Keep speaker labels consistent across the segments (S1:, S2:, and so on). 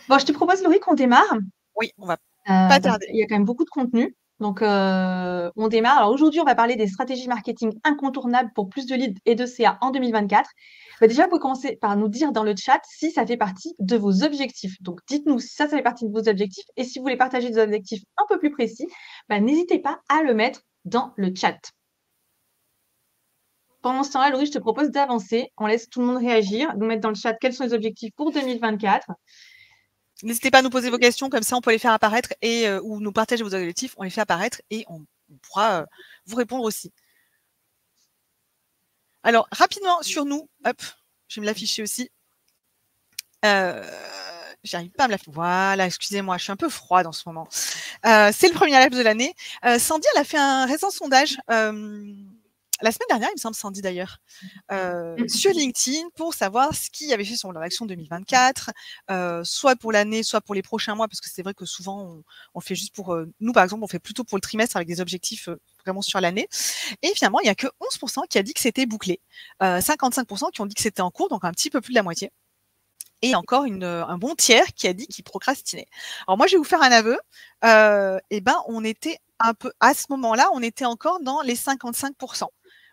S1: Bon, je te propose, Laurie, qu'on démarre.
S2: Oui, on va pas
S1: Parce
S2: tarder.
S1: qu'il y a quand même beaucoup de contenu. Donc, on démarre. Alors, aujourd'hui, on va parler des stratégies marketing incontournables pour plus de leads et de CA en 2024. Bah, déjà, vous pouvez commencer par nous dire dans le chat si ça fait partie de vos objectifs. Donc, dites-nous si ça fait partie de vos objectifs. Et si vous voulez partager des objectifs un peu plus précis, bah, n'hésitez pas à le mettre dans le chat. Pendant ce temps-là, Laurie, je te propose d'avancer. On laisse tout le monde réagir, nous mettre dans le chat quels sont les objectifs pour 2024.
S2: N'hésitez pas à nous poser vos questions, comme ça on peut les faire apparaître et ou nous partager vos objectifs, on les fait apparaître et on pourra vous répondre aussi. Alors, rapidement sur nous, hop, je vais me l'afficher aussi. J'arrive pas à me l'afficher. Voilà, excusez-moi, je suis un peu froide en ce moment. C'est le premier live de l'année. Sandy, elle a fait un récent sondage la semaine dernière, il me semble, Sandy d'ailleurs, sur LinkedIn pour savoir ce qu'il y avait fait sur leur action 2024, soit pour l'année, soit pour les prochains mois, parce que c'est vrai que souvent on fait juste pour nous, par exemple, on fait plutôt pour le trimestre avec des objectifs vraiment sur l'année. Et finalement, il n'y a que 11% qui a dit que c'était bouclé, 55% qui ont dit que c'était en cours, donc un petit peu plus de la moitié. Et encore un bon tiers qui a dit qu'il procrastinait. Alors moi, je vais vous faire un aveu. On était un peu à ce moment-là, on était encore dans les 55%.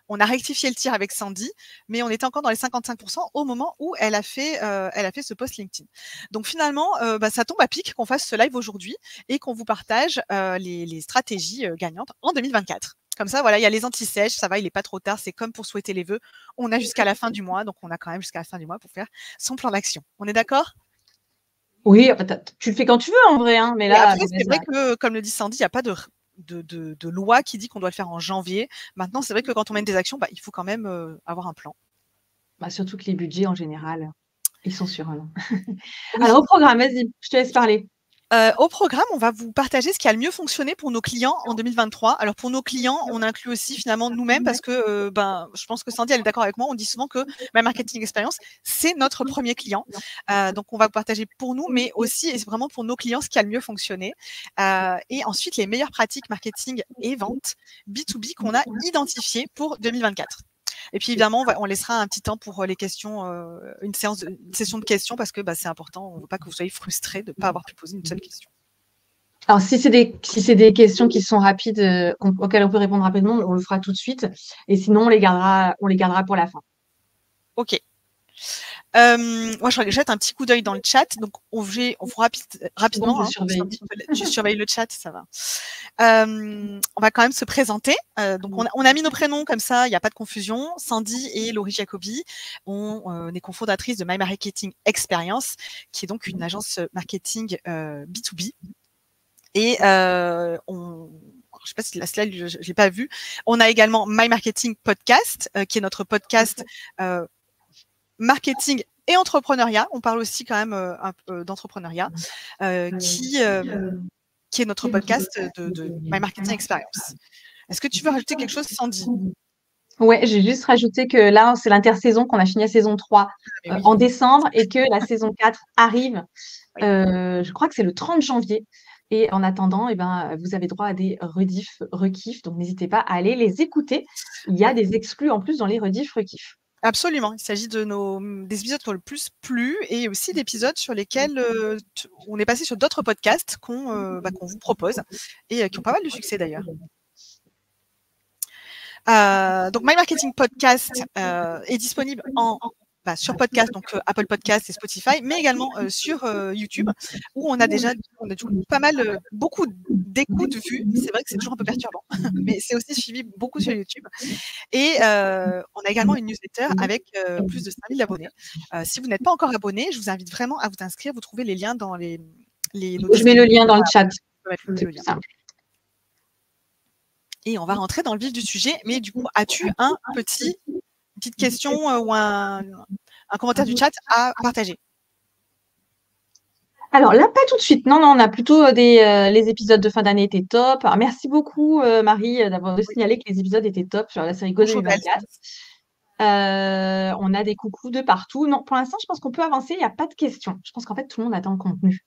S2: On a rectifié le tir avec Sandy, mais on était encore dans les 55% au moment où elle a fait ce post LinkedIn. Donc finalement, ça tombe à pic qu'on fasse ce live aujourd'hui et qu'on vous partage les stratégies gagnantes en 2024. Comme ça, voilà, il y a les anti-sèches, ça va, il n'est pas trop tard, c'est comme pour souhaiter les vœux. On a jusqu'à la fin du mois, donc on a quand même jusqu'à la fin du mois pour faire son plan d'action. On est d'accord?
S1: Oui, tu le fais quand tu veux en vrai, hein, mais là,
S2: après, c'est vrai que, comme le dit Sandy, il n'y a pas de loi qui dit qu'on doit le faire en janvier. Maintenant, c'est vrai que quand on mène des actions, il faut quand même avoir un plan.
S1: Surtout que les budgets, en général, ils sont sur un an.
S2: Oui.
S1: Alors, au programme, vas-y, je te laisse parler.
S2: Au programme, on va vous partager ce qui a le mieux fonctionné pour nos clients en 2023. Alors, pour nos clients, on inclut aussi finalement nous-mêmes parce que je pense que Sandy, elle est d'accord avec moi. On dit souvent que My Marketing Experience, c'est notre premier client. Donc, on va vous partager pour nous, mais aussi et vraiment pour nos clients ce qui a le mieux fonctionné. Et ensuite, les meilleures pratiques marketing et vente B2B qu'on a identifiées pour 2024. Et puis évidemment, on laissera un petit temps pour les questions, une session de questions parce que c'est important. On ne veut pas que vous soyez frustrés de ne pas avoir pu poser une seule question.
S1: Alors, si c'est des questions qui sont rapides, auxquelles on peut répondre rapidement, on le fera tout de suite. Et sinon, on les gardera pour la fin.
S2: Ok. Moi, je jette un petit coup d'œil dans le chat. Donc, on vous rapidement. Tu surveilles le chat, ça va. On va quand même se présenter. Donc, on a mis nos prénoms comme ça, il n'y a pas de confusion. Sandy et Laurie Jacobi. On est cofondatrices de My Marketing Experience, qui est donc une agence marketing B2B. Et je ne sais pas si la slide, je ne l'ai pas vue. On a également My Marketing Podcast, qui est notre podcast marketing et entrepreneuriat. On parle aussi quand même un peu d'entrepreneuriat, qui est notre podcast de My Marketing Experience. Est-ce que tu veux rajouter quelque chose, Sandy?
S1: Ouais, j'ai juste rajouté que là, c'est l'intersaison, qu'on a fini la saison 3 en décembre et que la saison 4 arrive, je crois que c'est le 30 janvier. Et en attendant, vous avez droit à des rediffs, rekiffs. Donc, n'hésitez pas à aller les écouter. Il y a des exclus en plus dans les rediffs, rekiffs.
S2: Absolument. Il s'agit des épisodes qui ont le plus plu et aussi d'épisodes sur lesquels on est passé sur d'autres podcasts qu'on vous propose et qui ont pas mal de succès d'ailleurs. Donc, My Marketing Podcast est disponible sur podcast, donc Apple Podcast et Spotify, mais également sur YouTube, où on a beaucoup d'écoutes vues. C'est vrai que c'est toujours un peu perturbant, mais c'est aussi suivi beaucoup sur YouTube. Et on a également une newsletter avec plus de 5000 abonnés. Si vous n'êtes pas encore abonné, je vous invite vraiment à vous inscrire. Vous trouvez les liens dans les
S1: Je mets le lien dans le chat.
S2: C'est plus simple. Et on va rentrer dans le vif du sujet. Mais du coup, as-tu une petite question ou un commentaire du chat à partager?
S1: Alors là, pas tout de suite. Non, on a plutôt les épisodes de fin d'année étaient top. Alors, merci beaucoup, Marie, d'avoir signalé que les épisodes étaient top sur la série Go 2024. On a des coucous de partout. Non, pour l'instant, je pense qu'on peut avancer. Il n'y a pas de questions. Je pense qu'en fait, tout le monde attend le contenu.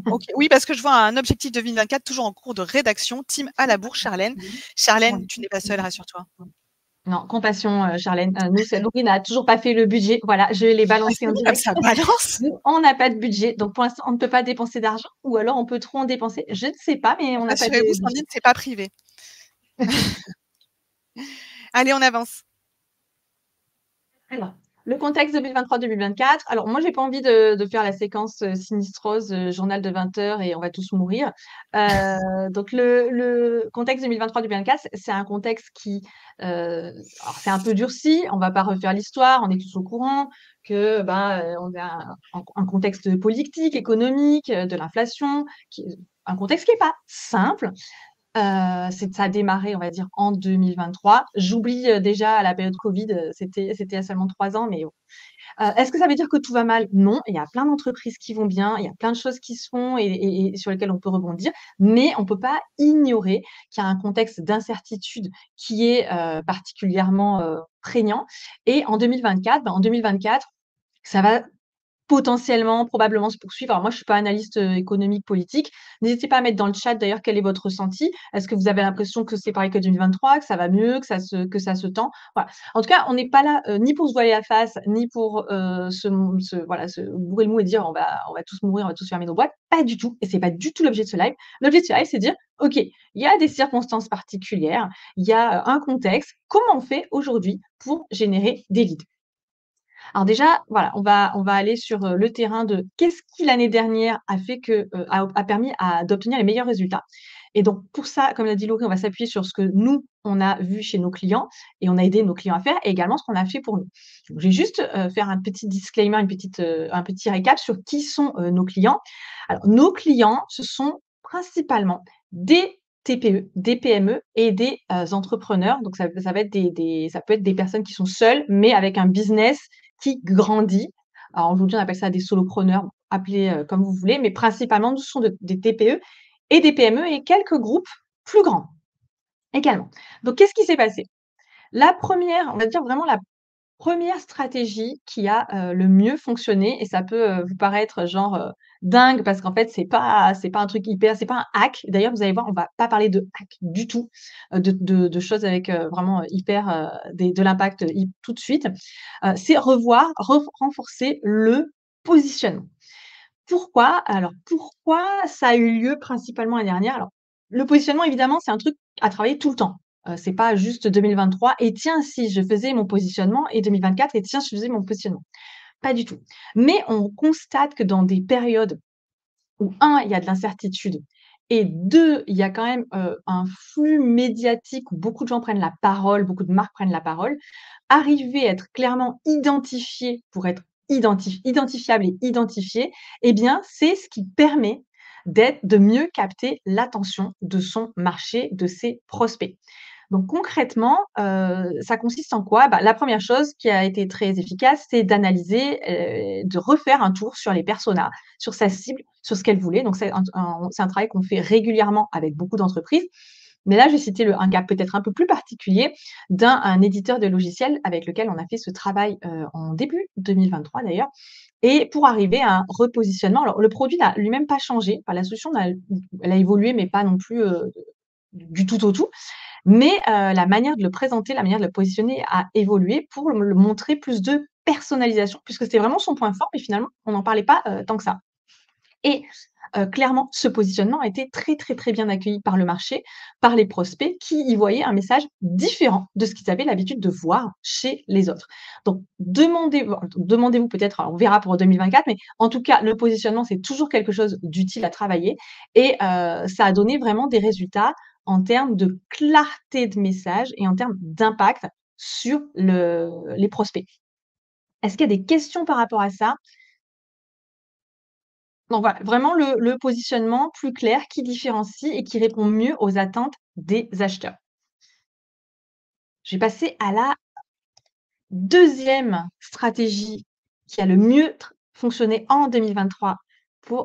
S2: Okay. Oui, parce que je vois un objectif 2024 toujours en cours de rédaction. Team à la bourre, Charlène. Charlène, tu n'es pas seule, rassure-toi.
S1: Non, compassion, Charlène. Nous, c'est Laurie n'a toujours pas fait le budget. Voilà, je l'ai
S2: Ah,
S1: balancé
S2: c'est
S1: en
S2: bon comme
S1: direct.
S2: ça balance?
S1: Nous, on n'a pas de budget. Donc, pour l'instant, on ne peut pas dépenser d'argent ou alors on peut trop en dépenser. Je ne sais pas, mais on n'a pas de
S2: Rassurez-vous,
S1: budget.
S2: Sandrine, c'est pas privé. Allez, on avance.
S1: Alors, le contexte 2023-2024. Alors, moi, j'ai pas envie de faire la séquence sinistrose, journal de 20 heures et on va tous mourir. Donc, le contexte 2023-2024, c'est un contexte qui, alors, c'est un peu durci. On va pas refaire l'histoire. On est tous au courant que, on a un contexte politique, économique, de l'inflation, un contexte qui est pas simple. Ça a démarré, on va dire, en 2023. J'oublie déjà la période Covid, c'était il y a seulement 3 ans, mais bon. Est-ce que ça veut dire que tout va mal? Non, il y a plein d'entreprises qui vont bien, il y a plein de choses qui se font et sur lesquelles on peut rebondir, mais on peut pas ignorer qu'il y a un contexte d'incertitude qui est, particulièrement, prégnant et en 2024, ça va potentiellement, probablement se poursuivre. Alors moi, je suis pas analyste, économique, politique. N'hésitez pas à mettre dans le chat d'ailleurs quel est votre ressenti. Est-ce que vous avez l'impression que c'est pareil que 2023, que ça va mieux, que ça se tend? Voilà. En tout cas, on n'est pas là, ni pour se voiler la face, ni pour, se bourrer le mou et dire: «On va tous mourir, on va tous fermer nos boîtes». Pas du tout et c'est pas du tout l'objet de ce live. L'objet de ce live, c'est de dire: «OK, il y a des circonstances particulières, il y a, un contexte. Comment on fait aujourd'hui pour générer des leads?» Alors déjà, voilà, on va aller sur, le terrain de qu'est-ce qui l'année dernière a fait que, a permis d'obtenir les meilleurs résultats et donc pour ça, comme l'a dit Laurie, on va s'appuyer sur ce que nous, on a vu chez nos clients et on a aidé nos clients à faire et également ce qu'on a fait pour nous. Donc je vais juste, faire un petit disclaimer, un petit récap sur qui sont, nos clients. Alors nos clients, ce sont principalement des TPE, des PME et des, entrepreneurs. Donc ça va être ça peut être des personnes qui sont seules, mais avec un business qui grandit. Alors aujourd'hui, on appelle ça des solopreneurs, appelez, comme vous voulez, mais principalement, ce sont des TPE et des PME et quelques groupes plus grands également. Donc qu'est-ce qui s'est passé? La première, on va dire vraiment la première stratégie qui a, le mieux fonctionné et ça peut, vous paraître genre, dingue parce qu'en fait c'est pas un truc hyper c'est pas un hack. D'ailleurs, vous allez voir, on va pas parler de hack du tout, de choses avec, vraiment, hyper, de l'impact, tout de suite. C'est renforcer le positionnement. Pourquoi? Alors pourquoi ça a eu lieu principalement l'année dernière? Alors, le positionnement évidemment, c'est un truc à travailler tout le temps. C'est pas juste 2023 et tiens si je faisais mon positionnement et 2024 et tiens je faisais mon positionnement. Pas du tout. Mais on constate que dans des périodes où il y a de l'incertitude et 2 il y a quand même, un flux médiatique où beaucoup de gens prennent la parole, beaucoup de marques prennent la parole, arriver à être clairement identifié pour être identifiable et identifié, eh bien, c'est ce qui permet de mieux capter l'attention de son marché, de ses prospects. Donc concrètement, ça consiste en quoi? Bah, la première chose qui a été très efficace, c'est d'analyser, de refaire un tour sur les personas, sur sa cible, sur ce qu'elle voulait. Donc c'est un travail qu'on fait régulièrement avec beaucoup d'entreprises. Mais là, j'ai cité un cas peut-être un peu plus particulier un éditeur de logiciels avec lequel on a fait ce travail, en début 2023 d'ailleurs et pour arriver à un repositionnement. Alors le produit n'a lui-même pas changé, enfin la solution elle a évolué mais pas non plus, du tout au tout. Mais, la manière de le présenter, la manière de le positionner a évolué pour le montrer plus de personnalisation, puisque c'était vraiment son point fort, mais finalement, on n'en parlait pas, tant que ça. Et clairement, ce positionnement a été très, très, très bien accueilli par le marché, par les prospects qui y voyaient un message différent de ce qu'ils avaient l'habitude de voir chez les autres. Donc demandez-vous peut-être, on verra pour 2024, mais en tout cas, le positionnement, c'est toujours quelque chose d'utile à travailler et ça a donné vraiment des résultats en termes de clarté de message et en termes d'impact sur les prospects. Est-ce qu'il y a des questions par rapport à ça? Donc voilà, vraiment le positionnement plus clair qui différencie et qui répond mieux aux attentes des acheteurs. Je vais passer à la deuxième stratégie qui a le mieux fonctionné en 2023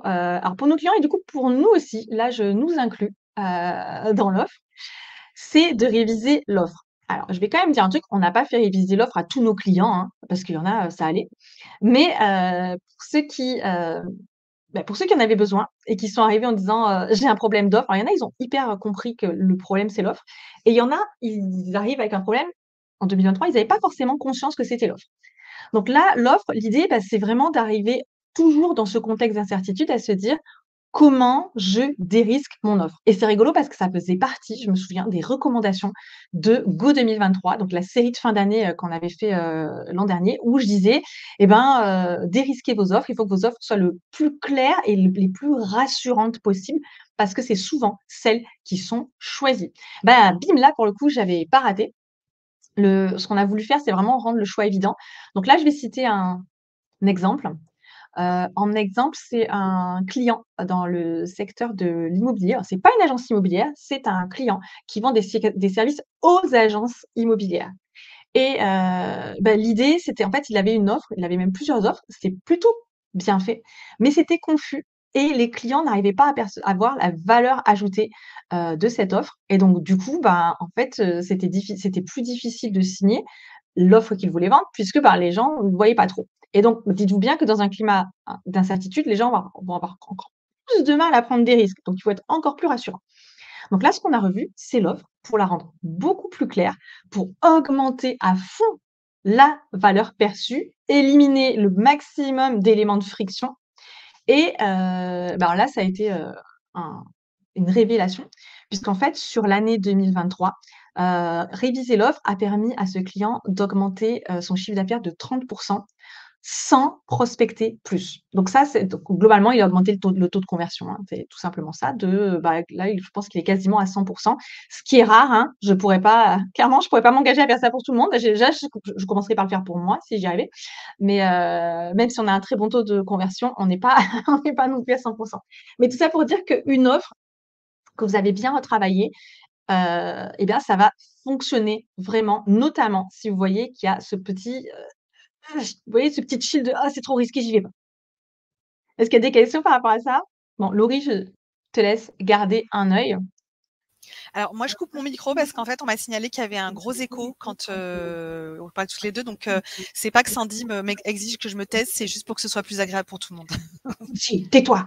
S1: alors pour nos clients et du coup pour nous aussi, là je nous inclus, dans l'offre, c'est de réviser l'offre. Alors je vais quand même dire un truc, on n'a pas fait réviser l'offre à tous nos clients, hein, parce qu'il y en a, ça allait. Mais, pour ceux qui en avaient besoin et qui sont arrivés en disant, «J'ai un problème d'offre». Alors il y en a, ils ont hyper compris que le problème, c'est l'offre et il y en a, ils arrivent avec un problème en 2023, ils n'avaient pas forcément conscience que c'était l'offre. Donc là, l'offre, l'idée, c'est vraiment d'arriver toujours dans ce contexte d'incertitude à se dire comment je dérisque mon offre. Et c'est rigolo parce que ça faisait partie, je me souviens, des recommandations de Go 2023, donc la série de fin d'année qu'on avait fait l'an dernier, où je disais, dérisquez vos offres, il faut que vos offres soient le plus claires et les plus rassurantes possibles, parce que c'est souvent celles qui sont choisies. Bim, là, pour le coup, j'avais pas raté. Ce qu'on a voulu faire, c'est vraiment rendre le choix évident. Donc là, je vais citer un exemple. En exemple, c'est un client dans le secteur de l'immobilier. Alors, c'est pas une agence immobilière, c'est un client qui vend des services aux agences immobilières. Et l'idée, c'était en fait, il avait une offre, il avait même plusieurs offres, c'était plutôt bien fait, mais c'était confus et les clients n'arrivaient pas à voir la valeur ajoutée, de cette offre et donc du coup, en fait, c'était plus difficile de signer l'offre qu'ils voulaient vendre puisque, les gens ne voyaient pas trop et donc dites-vous bien que dans un climat, d'incertitude, les gens vont avoir encore plus de mal à prendre des risques, donc il faut être encore plus rassurant. Donc là, ce qu'on a revu, c'est l'offre pour la rendre beaucoup plus claire, pour augmenter à fond la valeur perçue, éliminer le maximum d'éléments de friction. Et là, ça a été une révélation, puisqu'en fait, sur l'année 2023, réviser l'offre a permis à ce client d'augmenter son chiffre d'affaires de 30% sans prospecter plus. Donc ça, donc globalement, il a augmenté le taux de conversion, hein. C'est tout simplement ça là, je pense qu'il est quasiment à 100, ce qui est rare, hein. Je pourrais pas clairement, je pourrais pas m'engager à faire ça pour tout le monde. Déjà, je commencerai par le faire pour moi, si j'y arrivais. Mais même si on a un très bon taux de conversion, on n'est pas on n'est pas non plus à 100. Mais tout ça pour dire qu'une offre que vous avez bien retravaillée, ça va fonctionner vraiment, notamment si vous voyez qu'il y a ce petit, vous voyez ce petit chill de: «Ah, c'est trop risqué, j'y vais pas». Est-ce qu'il y a des questions par rapport à ça? Bon, Laurie, je te laisse garder un œil.
S2: Alors moi, je coupe mon micro parce qu'en fait, on m'a signalé qu'il y avait un gros écho quand, on parle toutes les 2 donc c'est pas que Sandy exige que je me taise, c'est juste pour que ce soit plus agréable pour tout le monde.
S1: Si, tais-toi!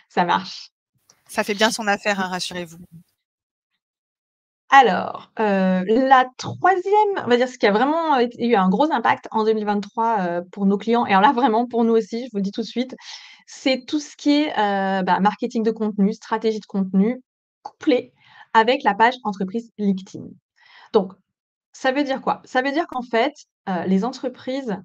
S1: Ça marche.
S2: Ça fait bien son affaire, hein, rassurez-vous.
S1: Alors, la troisième, on va dire ce qui a vraiment eu un gros impact en 2023, pour nos clients et alors là, vraiment pour nous aussi, je vous le dis tout de suite, c'est tout ce qui est, marketing de contenu, stratégie de contenu, couplé avec la page entreprise LinkedIn. Donc ça veut dire quoi? Ça veut dire qu'en fait, les entreprises,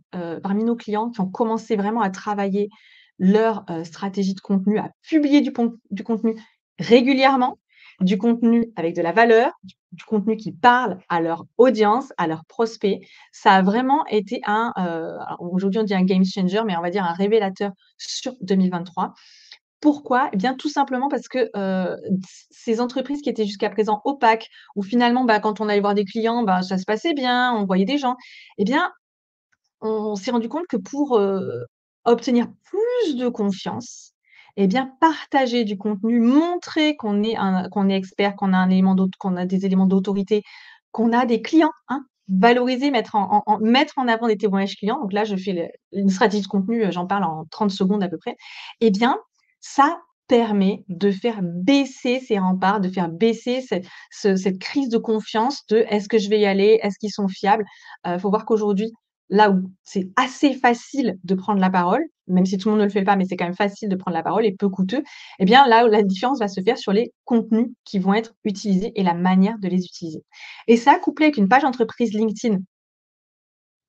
S1: parmi nos clients qui ont commencé vraiment à travailler leur, stratégie de contenu, à publier du contenu régulièrement, du contenu avec de la valeur, du contenu qui parle à leur audience, à leurs prospects. Ça a vraiment été alors aujourd'hui on dit un game changer, mais on va dire un révélateur sur 2023. Pourquoi? Eh bien, tout simplement parce que, ces entreprises qui étaient jusqu'à présent opaques, où finalement, quand on allait voir des clients, ça se passait bien, on voyait des gens. Eh bien, on s'est rendu compte que pour, obtenir plus de confiance, eh bien, partager du contenu, montrer qu'on est expert, qu'on a des éléments d'autorité, qu'on a des clients, hein, valoriser, mettre en avant des témoignages clients. Donc là, je fais une stratégie de contenu, j'en parle en 30 secondes à peu près. Eh bien, ça permet de faire baisser ces remparts, de faire baisser cette crise de confiance de: «Est-ce que je vais y aller? Est-ce qu'ils sont fiables?» Faut voir qu'aujourd'hui, là où c'est assez facile de prendre la parole, même si tout le monde ne le fait pas, mais c'est quand même facile de prendre la parole et peu coûteux, eh bien là où la différence va se faire sur les contenus qui vont être utilisés et la manière de les utiliser. Et ça, couplé avec une page entreprise LinkedIn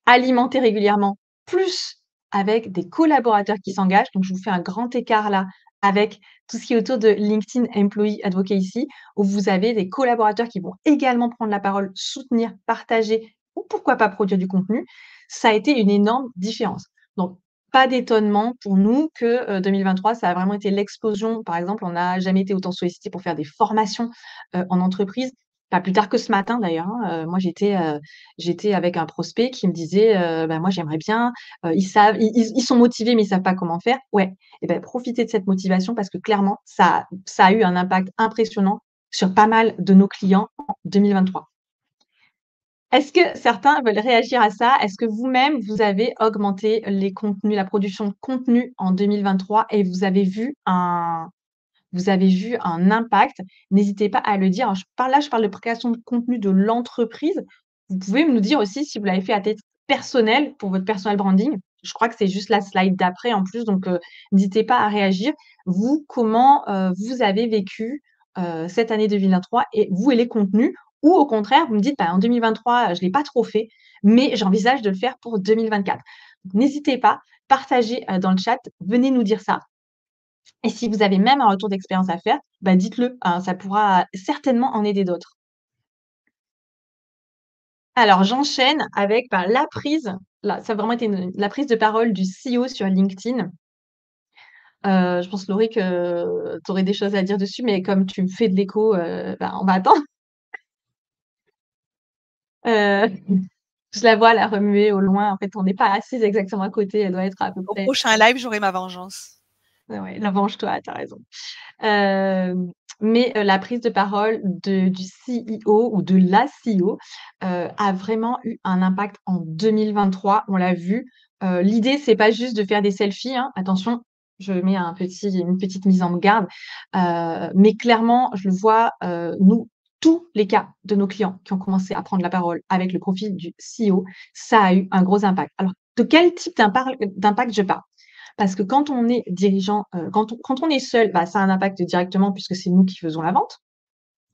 S1: alimentée régulièrement, plus avec des collaborateurs qui s'engagent, donc je vous fais un grand écart là avec tout ce qui est autour de LinkedIn Employee Advocacy, où vous avez des collaborateurs qui vont également prendre la parole, soutenir, partager ou pourquoi pas produire du contenu. Ça a été une énorme différence. Donc pas d'étonnement pour nous que, 2023, ça a vraiment été l'explosion. Par exemple, on n'a jamais été autant sollicité pour faire des formations, en entreprise. Pas plus tard que ce matin d'ailleurs, hein, moi j'étais avec un prospect qui me disait, «Moi j'aimerais bien, ils sont motivés mais ils savent pas comment faire». Ouais, et profitez de cette motivation parce que clairement ça a eu un impact impressionnant sur pas mal de nos clients en 2023. Est-ce que certains veulent réagir à ça? Est-ce que vous-même, vous avez augmenté les contenus, la production de contenu en 2023 et vous avez vu vous avez vu un impact, n'hésitez pas à le dire. Alors, je parle de création de contenu de l'entreprise. Vous pouvez nous dire aussi si vous l'avez fait à titre personnel pour votre personal branding. Je crois que c'est juste la slide d'après en plus, donc n'hésitez pas à réagir. Vous, comment vous avez vécu cette année 2023 et vous et les contenus, ou au contraire, vous me dites, bah, en 2023, je l'ai pas trop fait, mais j'envisage de le faire pour 2024. N'hésitez pas, partagez dans le chat, venez nous dire ça. Et si vous avez même un retour d'expérience à faire, bah, dites-le, hein, ça pourra certainement en aider d'autres. Alors, j'enchaîne avec, bah, la prise, là, ça a vraiment été la prise de parole du CEO sur LinkedIn. Je pense, Laurie, que tu aurais des choses à dire dessus, mais comme tu me fais de l'écho, bah, on va attendre. Heu, je la vois la remuer au loin. En fait, on n'est pas assises exactement à côté. Elle doit être à peu
S2: Au
S1: près
S2: prochain live, j'aurai ma vengeance.
S1: ouais, là, venge-toi, tu as raison. Mais la prise de parole du CEO ou de la CEO, a vraiment eu un impact en 2023, on l'a vu. L'idée, c'est pas juste de faire des selfies, hein. Attention, je mets une petite mise en garde, mais clairement, je le vois, nous, tous les cas de nos clients qui ont commencé à prendre la parole avec le profil du CEO, ça a eu un gros impact. Alors, de quel type d'impact je parle? Parce que quand on est dirigeant, quand on est seul, bah, ça a un impact directement puisque c'est nous qui faisons la vente.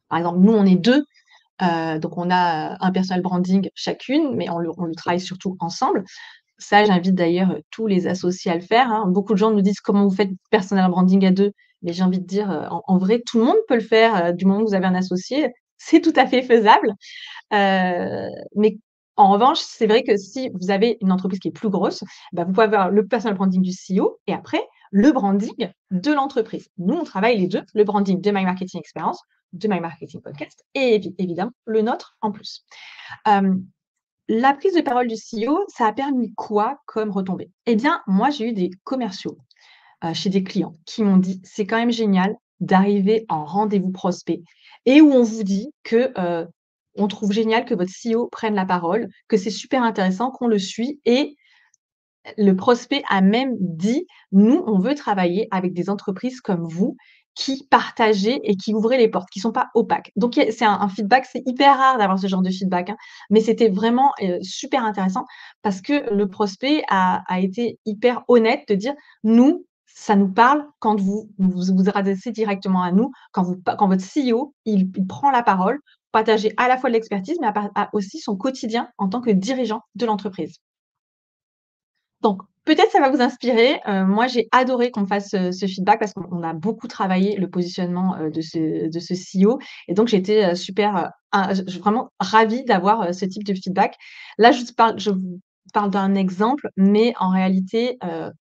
S1: Par exemple, nous, on est 2, donc on a un personal branding chacune, mais on le travaille surtout ensemble. Ça, j'invite d'ailleurs, tous les associés à le faire, hein. Beaucoup de gens nous disent: «Comment vous faites personal branding à 2?» Mais j'ai envie de dire, en vrai, tout le monde peut le faire, du moment que vous avez un associé, c'est tout à fait faisable. Mais en revanche, c'est vrai que si vous avez une entreprise qui est plus grosse, bah, vous pouvez avoir le personal branding du CEO et après le branding de l'entreprise. Nous, on travaille les 2, le branding de My Marketing Experience, de My Marketing Podcast et évidemment le nôtre en plus. Hem, la prise de parole du CEO, ça a permis quoi comme retombée? Eh bien, moi, j'ai eu des commerciaux, chez des clients qui m'ont dit: «C'est quand même génial d'arriver en rendez-vous prospect et où on vous dit que, on trouve génial que votre CEO prenne la parole, que c'est super intéressant, qu'on le suit» et le prospect a même dit: «Nous, on veut travailler avec des entreprises comme vous qui partageaient et qui ouvraient les portes, qui sont pas opaques». Donc il y a c'est un feedback, c'est hyper rare d'avoir ce genre de feedback, hein, mais c'était vraiment, super intéressant parce que le prospect a été hyper honnête de dire: «Nous, ça nous parle quand vous adressez directement à nous, quand votre CEO, il prend la parole, partager à la fois de l'expertise, mais aussi son quotidien en tant que dirigeant de l'entreprise». Donc, peut-être ça va vous inspirer. Moi, j'ai adoré qu'on me fasse, ce feedback parce qu'on a beaucoup travaillé le positionnement, de ce CEO et donc j'étais, super, vraiment ravie d'avoir, ce type de feedback. Là, je vous parle d'un exemple, mais en réalité,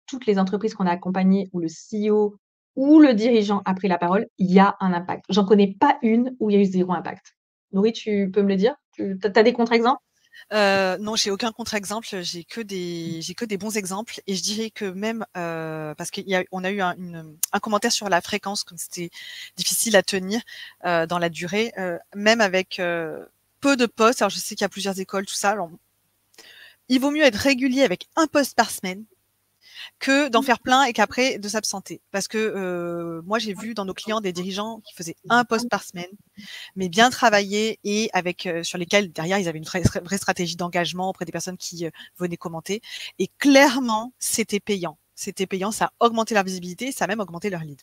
S1: toutes les entreprises qu'on a accompagnées où le CEO ou le dirigeant a pris la parole, il y a un impact. J'en connais pas une où il y a eu zéro impact. Laurie, tu peux me le dire? Tu as des contre-exemples?
S2: Non, j'ai aucun contre-exemple, j'ai que des bons exemples et je dirais que même, parce on a eu un commentaire sur la fréquence, comme c'était difficile à tenir, dans la durée, même avec, peu de posts. Alors je sais qu'il y a plusieurs écoles, tout ça. Alors, il vaut mieux être régulier avec un post par semaine que d'en faire plein et qu'après de s'absenter. Parce que, moi j'ai vu dans nos clients des dirigeants qui faisaient un post par semaine, mais bien travaillés et avec, sur lesquels derrière ils avaient une vraie stratégie d'engagement auprès des personnes qui, venaient commenter et clairement c'était payant. C'était payant, ça a augmenté leur visibilité, ça a même augmenté leur lead.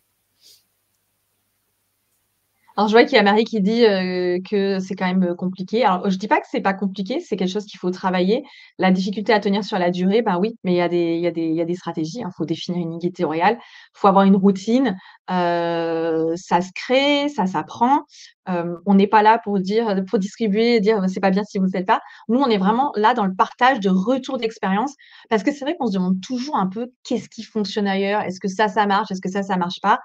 S1: Alors, je vois qu'il y a Marie qui dit, que c'est quand même, compliqué. Alors, je dis pas que c'est pas compliqué, c'est quelque chose qu'il faut travailler. La difficulté à tenir sur la durée, ben oui, mais il y a des stratégies, hein. Faut définir une ligne éditoriale, faut avoir une routine, ça se crée, ça s'apprend. On n'est pas là pour dire, pour distribuer et dire: «C'est pas bien si vous le faites pas». Nous, on est vraiment là dans le partage de retours d'expérience parce que c'est vrai qu'on se demande toujours un peu: «Qu'est-ce qui fonctionne ailleurs? Est-ce que ça marche? Est-ce que ça marche pas?»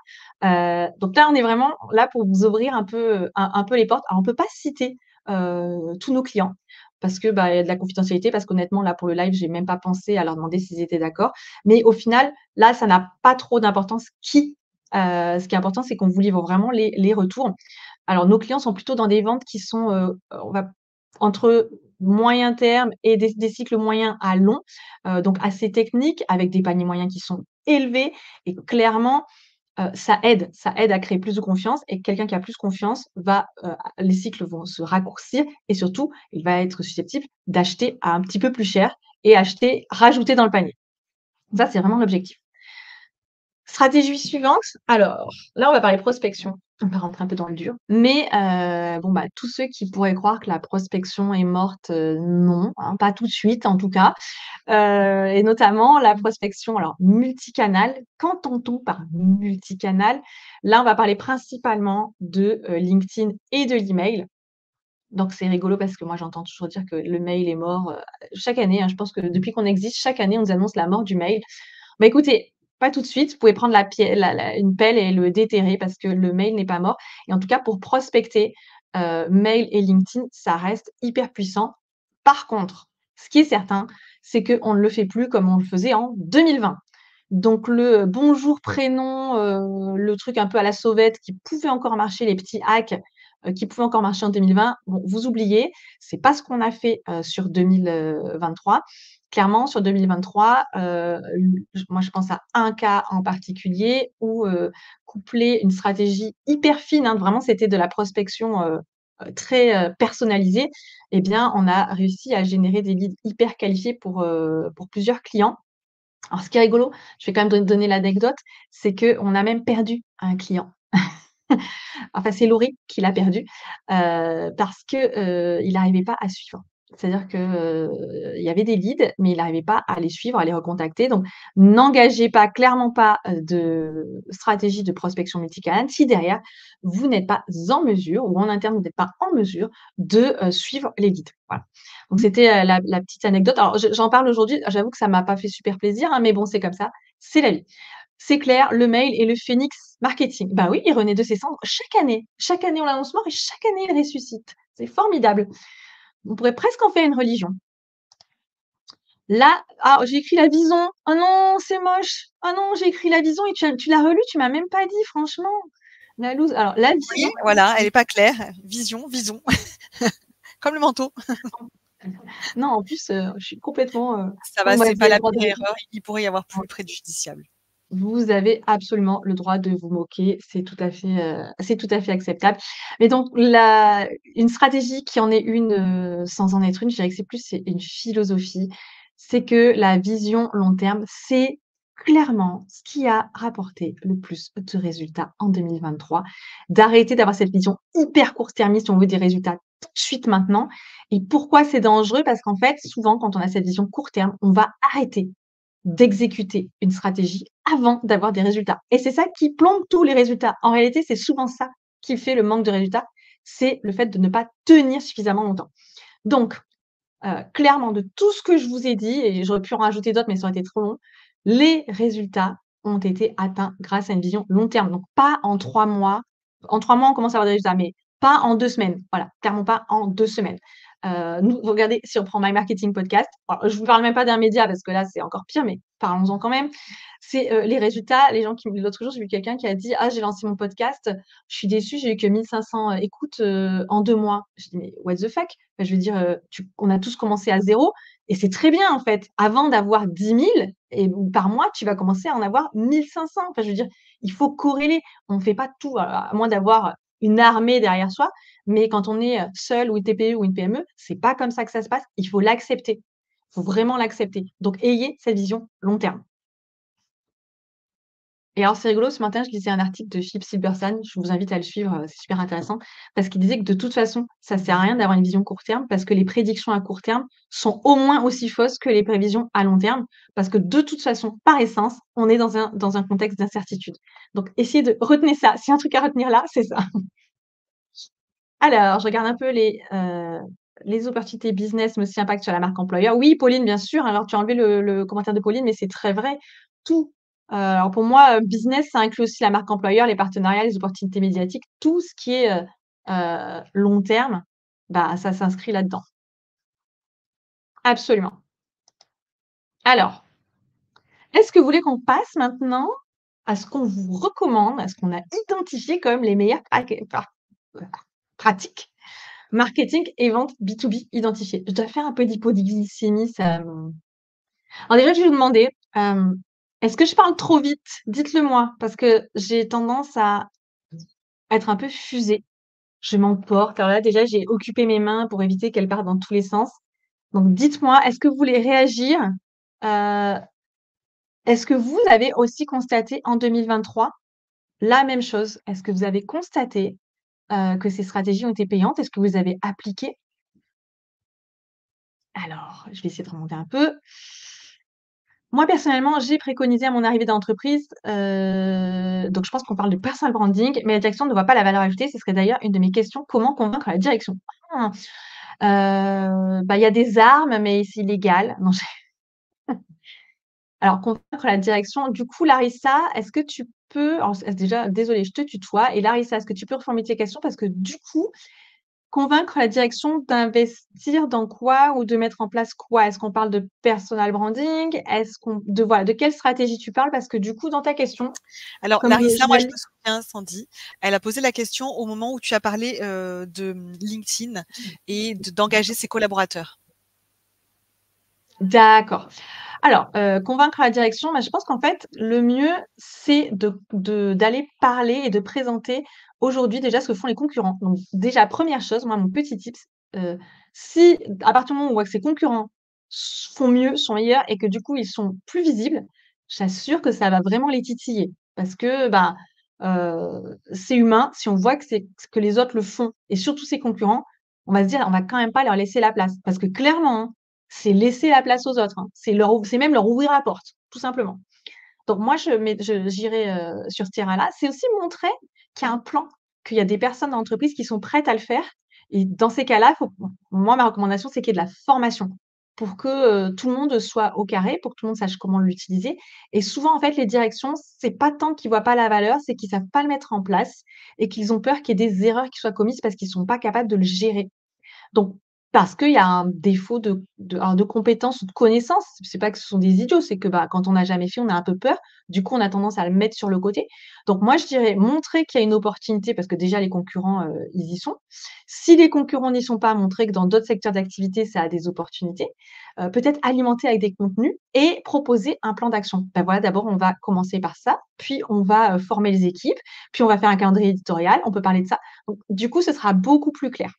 S1: Donc là, on est vraiment là pour vous ouvrir un peu les portes. Alors, on peut pas citer, tous nos clients parce que, bah, il y a de la confidentialité, parce qu'honnêtement, là, pour le live, j'ai même pas pensé à leur demander s'ils étaient d'accord. Mais au final, là, ça n'a pas trop d'importance ce qui est important, c'est qu'on vous livre vraiment les retours. Alors, nos clients sont plutôt dans des ventes qui sont, on va entre moyen terme et des cycles moyens à longs, donc assez techniques, avec des paniers moyens qui sont élevés et clairement, ça aide à créer plus de confiance et quelqu'un qui a plus confiance les cycles vont se raccourcir et surtout, il va être susceptible d'acheter à un petit peu plus cher et rajouter dans le panier. Ça, c'est vraiment l'objectif. Stratégie suivante, alors là, on va parler prospection. On va rentrer un peu dans le dur. Mais tous ceux qui pourraient croire que la prospection est morte, non, hein, pas tout de suite en tout cas. Et notamment la prospection alors multicanal. Qu'entend-on par multicanal? Là, on va parler principalement de, LinkedIn et de l'email. Donc c'est rigolo parce que moi, j'entends toujours dire que le mail est mort, chaque année, hein. Je pense que depuis qu'on existe, chaque année, on nous annonce la mort du mail. Bah, écoutez, pas tout de suite. Vous pouvez prendre une pelle et le déterrer parce que le mail n'est pas mort. Et en tout cas, pour prospecter, mail et LinkedIn, ça reste hyper puissant. Par contre, ce qui est certain, c'est qu'on ne le fait plus comme on le faisait en 2020. Donc le bonjour, prénom, le truc un peu à la sauvette qui pouvait encore marcher, les petits hacks, qui pouvaient encore marcher en 2020, bon, vous oubliez, c'est pas ce qu'on a fait, sur 2023. Clairement, sur 2023, moi, je pense à un cas en particulier où, coupler une stratégie hyper fine, hein, vraiment, c'était de la prospection, très, personnalisée, eh bien, on a réussi à générer des leads hyper qualifiés pour plusieurs clients. Alors, ce qui est rigolo, je vais quand même donner l'anecdote, c'est qu'on a même perdu un client. Enfin, c'est Laurie qui l'a perdu, parce que, il n'arrivait pas à suivre. C'est-à-dire que, il y avait des leads, mais il n'arrivait pas à les suivre, à les recontacter. Donc, n'engagez pas, clairement pas, de stratégie de prospection multicanal si derrière, vous n'êtes pas en mesure ou en interne, vous n'êtes pas en mesure de, suivre les leads. Voilà. Donc c'était, la petite anecdote. Alors j'en parle aujourd'hui, j'avoue que ça m'a pas fait super plaisir, hein, mais bon, c'est comme ça, c'est la vie. C'est clair, le mail est le phénix marketing. Bah oui, il renaît de ses cendres chaque année. Chaque année, on l'annonce mort et chaque année, il ressuscite. C'est formidable. On pourrait presque en faire une religion. Là, ah, j'ai écrit la vision. Oh non, c'est moche. Oh non, j'ai écrit la vision et tu l'as relu, tu m'as même pas dit, franchement. La loose. Alors, la vision.
S2: Oui, voilà, elle est pas claire. Vision. Comme le manteau.
S1: Non, en plus, je suis complètement.
S2: Ça va,
S1: Moi,
S2: c'est
S1: vous avez
S2: pas
S1: le
S2: la
S1: droit de
S2: pire
S1: rire.
S2: erreur. Il pourrait y avoir plus préjudiciable.
S1: Vous avez absolument le droit de vous moquer, c'est tout à fait acceptable. Mais donc une stratégie qui en est une, sans en être une, je dirais que c'est une philosophie. C'est que la vision long terme, c'est clairement ce qui a rapporté le plus de résultats en 2023. D'arrêter d'avoir cette vision hyper court-termiste, on veut des résultats tout de suite maintenant. Et pourquoi c'est dangereux? Parce qu'en fait, souvent, quand on a cette vision court terme, on va arrêter d'exécuter une stratégie avant d'avoir des résultats. Et c'est ça qui plombe tous les résultats. En réalité, c'est souvent ça qui fait le manque de résultats, c'est le fait de ne pas tenir suffisamment longtemps. Donc, clairement, de tout ce que je vous ai dit, et j'aurais pu en rajouter d'autres, mais ça aurait été trop long, les résultats ont été atteints grâce à une vision long terme. Donc, pas en 3 mois. En 3 mois, on commence à avoir des résultats, mais pas en 2 semaines. Voilà, clairement pas en 2 semaines. Nous, regardez, si on prend My Marketing Podcast, alors je vous parle même pas d'un média parce que là, c'est encore pire, mais parlons-en quand même. C'est les résultats, les gens qui l'autre jour, j'ai vu quelqu'un qui a dit: «Ah, j'ai lancé mon podcast, je suis déçu, j'ai eu que 1500 écoutes, en 2 mois». Je dis: «Mais what the fuck?» Enfin, je veux dire, on a tous commencé à zéro et c'est très bien, en fait. Avant d'avoir 10 000 par mois, tu vas commencer à en avoir 1500. Enfin, je veux dire, il faut corréler. On ne fait pas tout, à moins d'avoir une armée derrière soi. Mais quand on est seul ou une TPE ou une PME, c'est pas comme ça que ça se passe. Il faut l'accepter. Il faut vraiment l'accepter. Donc, ayez cette vision long terme. Et alors, c'est rigolo, ce matin, je lisais un article de Philippe Silberstein, je vous invite à le suivre, c'est super intéressant, parce qu'il disait que de toute façon, ça sert à rien d'avoir une vision court terme, parce que les prédictions à court terme sont au moins aussi fausses que les prévisions à long terme, parce que de toute façon, par essence, on est dans un contexte d'incertitude. Donc, essayez de retenir ça. S'il y a un truc à retenir là, c'est ça. Alors, je regarde un peu les opportunités business, mais aussi impact sur la marque employeur. Oui, Pauline, bien sûr. Alors, tu as enlevé le commentaire de Pauline, mais c'est très vrai. Tout. Alors pour moi, business, ça inclut aussi la marque employeur, les partenariats, les opportunités médiatiques, tout ce qui est, long terme, bah, ça s'inscrit là-dedans. Absolument. Alors, est-ce que vous voulez qu'on passe maintenant à ce qu'on vous recommande, à ce qu'on a identifié comme les meilleures pratiques marketing et vente B2B identifiées? Je dois faire un peu d'hypoglycémie, ça me alors déjà, je vais vous demander, Est-ce que je parle trop vite? Dites-le moi, parce que j'ai tendance à être un peu fusée. Je m'emporte. Alors là, déjà, j'ai occupé mes mains pour éviter qu'elles partent dans tous les sens. Donc dites-moi, est-ce que vous voulez réagir? Heu, est-ce que vous avez aussi constaté en 2023 la même chose? Est-ce que vous avez constaté, que ces stratégies ont été payantes? Est-ce que vous avez appliqué? Alors, je vais essayer de remonter un peu. Moi, personnellement, j'ai préconisé à mon arrivée dans l'entreprise, donc je pense qu'on parle de personal branding, mais la direction ne voit pas la valeur ajoutée. Ce serait d'ailleurs une de mes questions: comment convaincre la direction? Ah! Bah, il y a des armes, mais c'est illégal. Non, j'ai alors convaincre la direction, du coup, Larissa, est-ce que tu peux alors déjà, désolée, je te tutoie et Larissa, est-ce que tu peux reformuler tes questions? Parce que du coup, convaincre la direction d'investir dans quoi ou de mettre en place quoi? Est-ce qu'on parle de personal branding? Est-ce qu'on de voilà, de quelle stratégie tu parles? Parce que du coup, dans ta question,
S2: Alors
S1: comme
S2: Larissa,
S1: je
S2: moi
S1: la
S2: je
S1: lis
S2: me souviens, Sandy, elle a posé la question au moment où tu as parlé, de, LinkedIn et d'engager ses collaborateurs.
S1: d'accord. Alors, convaincre la direction, bah, je pense qu'en fait, le mieux, c'est d'aller parler et de présenter aujourd'hui déjà ce que font les concurrents. Donc déjà, première chose, moi, mon petit tips, si à partir du moment où on voit que ses concurrents font mieux, sont meilleurs et que du coup, ils sont plus visibles, j'assure que ça va vraiment les titiller. Parce que, bah, c'est humain, si on voit que les autres le font et surtout ses concurrents, on va se dire: «On va quand même pas leur laisser la place». Parce que clairement, hein, c'est laisser la place aux autres, hein. C'est même leur ouvrir la porte, tout simplement. Donc moi, j'irai, sur ce terrain-là. C'est aussi montrer qu'il y a un plan, qu'il y a des personnes dans l'entreprise qui sont prêtes à le faire et dans ces cas-là, faut moi, ma recommandation, c'est qu'il y ait de la formation pour que, tout le monde soit au carré, pour que tout le monde sache comment l'utiliser et souvent, en fait, les directions, c'est pas tant qu'ils voient pas la valeur, c'est qu'ils savent pas le mettre en place et qu'ils ont peur qu'il y ait des erreurs qui soient commises parce qu'ils sont pas capables de le gérer. Donc, parce qu'il y a un défaut de compétences ou de connaissances. C'est pas que ce sont des idiots, c'est que, bah, quand on n'a jamais fait, on a un peu peur. Du coup, on a tendance à le mettre sur le côté. Donc moi, je dirais montrer qu'il y a une opportunité parce que déjà les concurrents, ils y sont. Si les concurrents n'y sont pas, montrer que dans d'autres secteurs d'activité, ça a des opportunités. Peut-être alimenter avec des contenus et proposer un plan d'action. Bah, voilà, d'abord, on va commencer par ça, puis on va, former les équipes, puis on va faire un calendrier éditorial, on peut parler de ça. Donc du coup, ce sera beaucoup plus clair.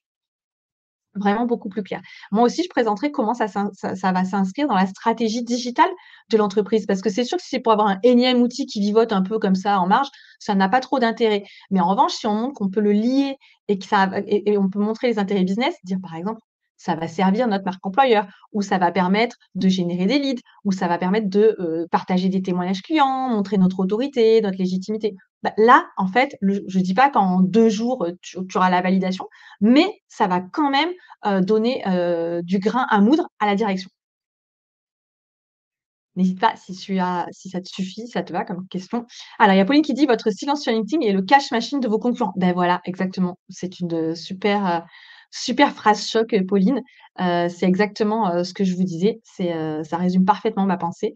S1: Vraiment beaucoup plus clair. Moi aussi, je présenterai comment ça va s'inscrire dans la stratégie digitale de l'entreprise. Parce que c'est sûr que si c'est pour avoir un énième outil qui vivote un peu comme ça en marge, ça n'a pas trop d'intérêt. Mais en revanche, si on montre qu'on peut le lier et que ça va et on peut montrer les intérêts business, dire par exemple, ça va servir notre marque employeur, ou ça va permettre de générer des leads, ou ça va permettre de, partager des témoignages clients, montrer notre autorité, notre légitimité. Bah, là, en fait, je dis pas qu'en 2 jours, tu auras la validation, mais ça va quand même donner, du grain à moudre à la direction. N'hésite pas si ça te suffit, ça te va comme question. Alors, il y a Pauline qui dit: «Votre silence sur LinkedIn est le cash machine de vos concurrents». Ben voilà, exactement. C'est une, super phrase choc, Pauline. C'est exactement, ce que je vous disais. Ça résume parfaitement ma pensée.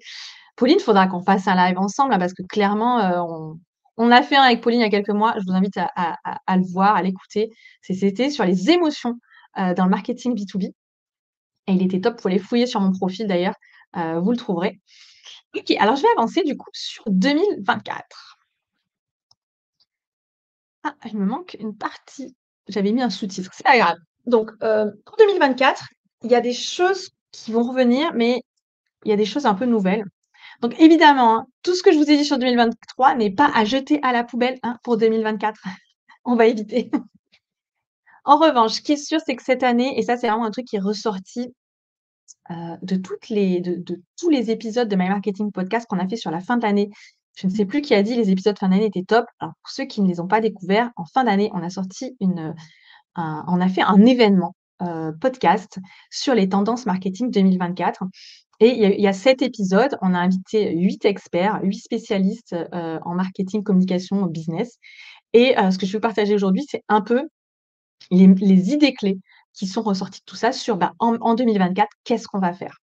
S1: Pauline, il faudra qu'on fasse un live ensemble, là, parce que clairement, on a fait un avec Pauline il y a quelques mois. Je vous invite à le voir, à l'écouter. C'était sur les émotions, dans le marketing B2B. Et il était top, faut aller fouiller sur mon profil d'ailleurs, vous le trouverez. OK, alors je vais avancer du coup sur 2024. Ah, il me manque une partie. J'avais mis un sous-titre, c'est pas grave. Donc, pour 2024, il y a des choses qui vont revenir, mais il y a des choses un peu nouvelles. Donc évidemment, hein, tout ce que je vous ai dit sur 2023 n'est pas à jeter à la poubelle, hein, pour 2024. On va éviter. En revanche, ce qui est sûr, c'est que cette année et ça, c'est vraiment un truc qui est ressorti de tous les épisodes de My Marketing Podcast qu'on a fait sur la fin de l'année. Je ne sais plus qui a dit les épisodes fin d'année étaient top. Alors pour ceux qui ne les ont pas découverts, en fin d'année, on a sorti on a fait un événement, podcast sur les tendances marketing 2024 et il y a 7 épisodes. On a invité 8 experts, 8 spécialistes, en marketing, communication, business et ce que je veux partager aujourd'hui, c'est un peu les idées clés qui sont ressorties de tout ça sur, bah, en 2024, qu'est-ce qu'on va faire?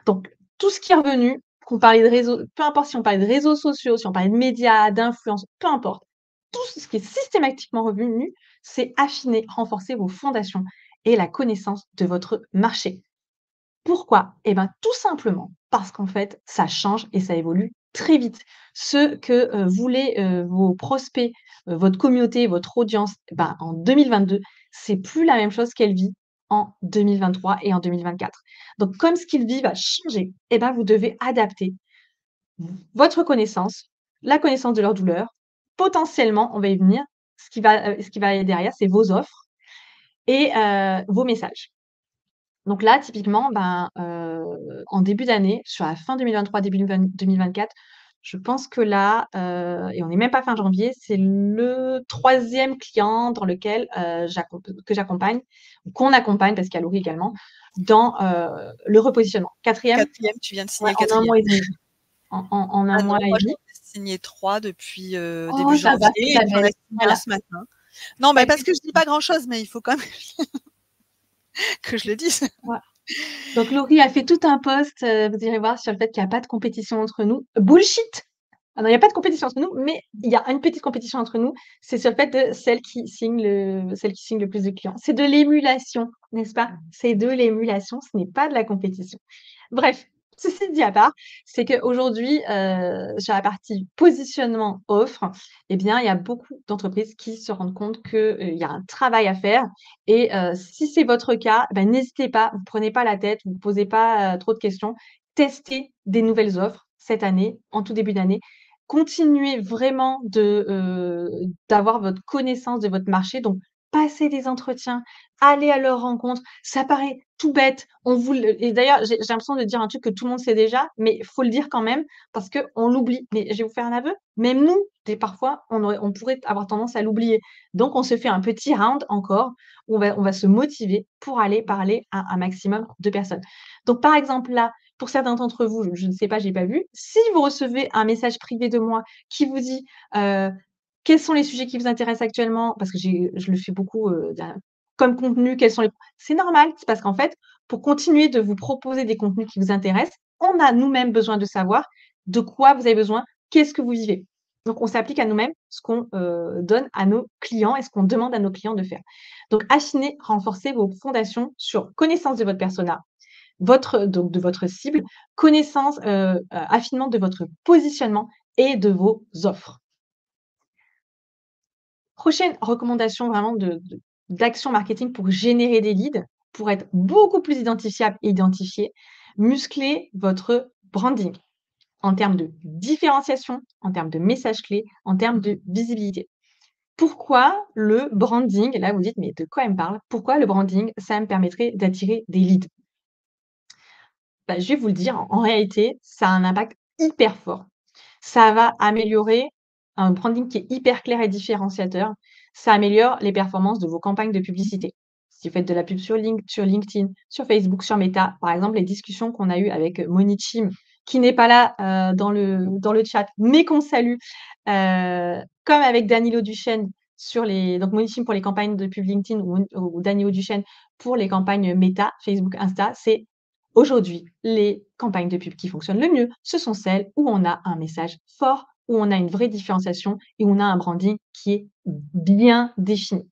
S1: Donc tout ce qui est revenu, qu'on parlait de réseaux peu importe si on parlait de réseaux sociaux, si on parlait de médias, d'influence, peu importe, tout ce qui est systématiquement revenu, c'est affiner, renforcer vos fondations et la connaissance de votre marché. Pourquoi? Eh ben, tout simplement parce qu'en fait, ça change et ça évolue très vite. Ce que voulaient vos prospects, votre communauté, votre audience, ben, en 2022, c'est plus la même chose qu'elle vit en 2023 et en 2024. Donc, comme ce qu'ils vivent a changé, eh ben, vous devez adapter votre connaissance, la connaissance de leur douleur. Potentiellement, on va y venir. Ce qui va aller derrière, c'est vos offres et vos messages. Donc là, typiquement, ben, en début d'année, sur la fin 2023, début 2024, je pense que là, et on n'est même pas fin janvier, c'est le troisième client dans lequel que j'accompagne, ou qu'on accompagne, parce qu'il y a Laurie également, dans le repositionnement. Quatrième,
S2: Quatrième, tu viens de
S1: ouais,
S2: signer le
S1: en un
S2: quatrième.
S1: mois et demi. En un
S2: Ah non,
S1: mois et
S2: moi
S1: demi.
S2: j'en ai signé 3 depuis
S1: Oh,
S2: début
S1: ça va,
S2: janvier
S1: c'est
S2: et
S1: ta
S2: tu en
S1: belle.
S2: as signé un
S1: Voilà.
S2: ce matin. Non, mais
S1: Pas
S2: parce
S1: que-
S2: que je dis pas grand-chose, mais il faut quand même que je le dise.
S1: ouais. Donc, Laurie a fait tout un post, vous irez voir, sur le fait qu'il n'y a pas de compétition entre nous. Bullshit! Ah non, il n'y a pas de compétition entre nous, mais il y a une petite compétition entre nous. C'est sur le fait de celle qui signe le plus de clients. C'est de l'émulation, n'est-ce pas? C'est de l'émulation, ce n'est pas de la compétition. Bref, ceci dit à part, c'est qu'aujourd'hui, sur la partie positionnement offre, eh bien, il y a beaucoup d'entreprises qui se rendent compte que, il y a un travail à faire et si c'est votre cas, ben, n'hésitez pas, vous prenez pas la tête, vous posez pas, trop de questions. Testez des nouvelles offres cette année, en tout début d'année. Continuez vraiment d'avoir votre connaissance de votre marché, donc passez des entretiens, allez à leur rencontre. Ça paraît tout bête, on vous le et d'ailleurs, j'ai l'impression de dire un truc que tout le monde sait déjà, mais il faut le dire quand même parce qu'on l'oublie. Mais je vais vous faire un aveu, même nous, parfois, on pourrait avoir tendance à l'oublier. Donc on se fait un petit round encore où on va se motiver pour aller parler à un maximum de personnes. Donc par exemple là, pour certains d'entre vous, je ne sais pas, j'ai pas vu, si vous recevez un message privé de moi qui vous dit, quels sont les sujets qui vous intéressent actuellement? Parce que je le fais beaucoup, comme contenu, quels sont les c'est normal, c'est parce qu'en fait, pour continuer de vous proposer des contenus qui vous intéressent, on a nous-mêmes besoin de savoir de quoi vous avez besoin, qu'est-ce que vous vivez. Donc on s'applique à nous-mêmes ce qu'on, donne à nos clients et ce qu'on demande à nos clients de faire. Donc affinez, renforcez vos fondations sur connaissance de votre persona, donc de votre cible, connaissance, affinement de votre positionnement et de vos offres. Prochaine recommandation vraiment d'action marketing pour générer des leads, pour être beaucoup plus identifiable et identifié, muscler votre branding en termes de différenciation, en termes de messages clés, en termes de visibilité. Pourquoi le branding, là vous dites, mais de quoi elle me parle? Pourquoi le branding, ça me permettrait d'attirer des leads? Bah, je vais vous le dire, en réalité, ça a un impact hyper fort. Ça va améliorer un branding qui est hyper clair et différenciateur. Ça améliore les performances de vos campagnes de publicité. Si vous faites de la pub sur LinkedIn, sur Facebook, sur Meta, par exemple, les discussions qu'on a eues avec Monique Chim, qui n'est pas là dans le chat, mais qu'on salue, comme avec Danilo Duchesne donc Monique Chim pour les campagnes de pub LinkedIn ou Danilo Duchesne pour les campagnes Meta, Facebook, Insta, c'est aujourd'hui, les campagnes de pub qui fonctionnent le mieux, ce sont celles où on a un message fort, où on a une vraie différenciation et où on a un branding qui est bien défini.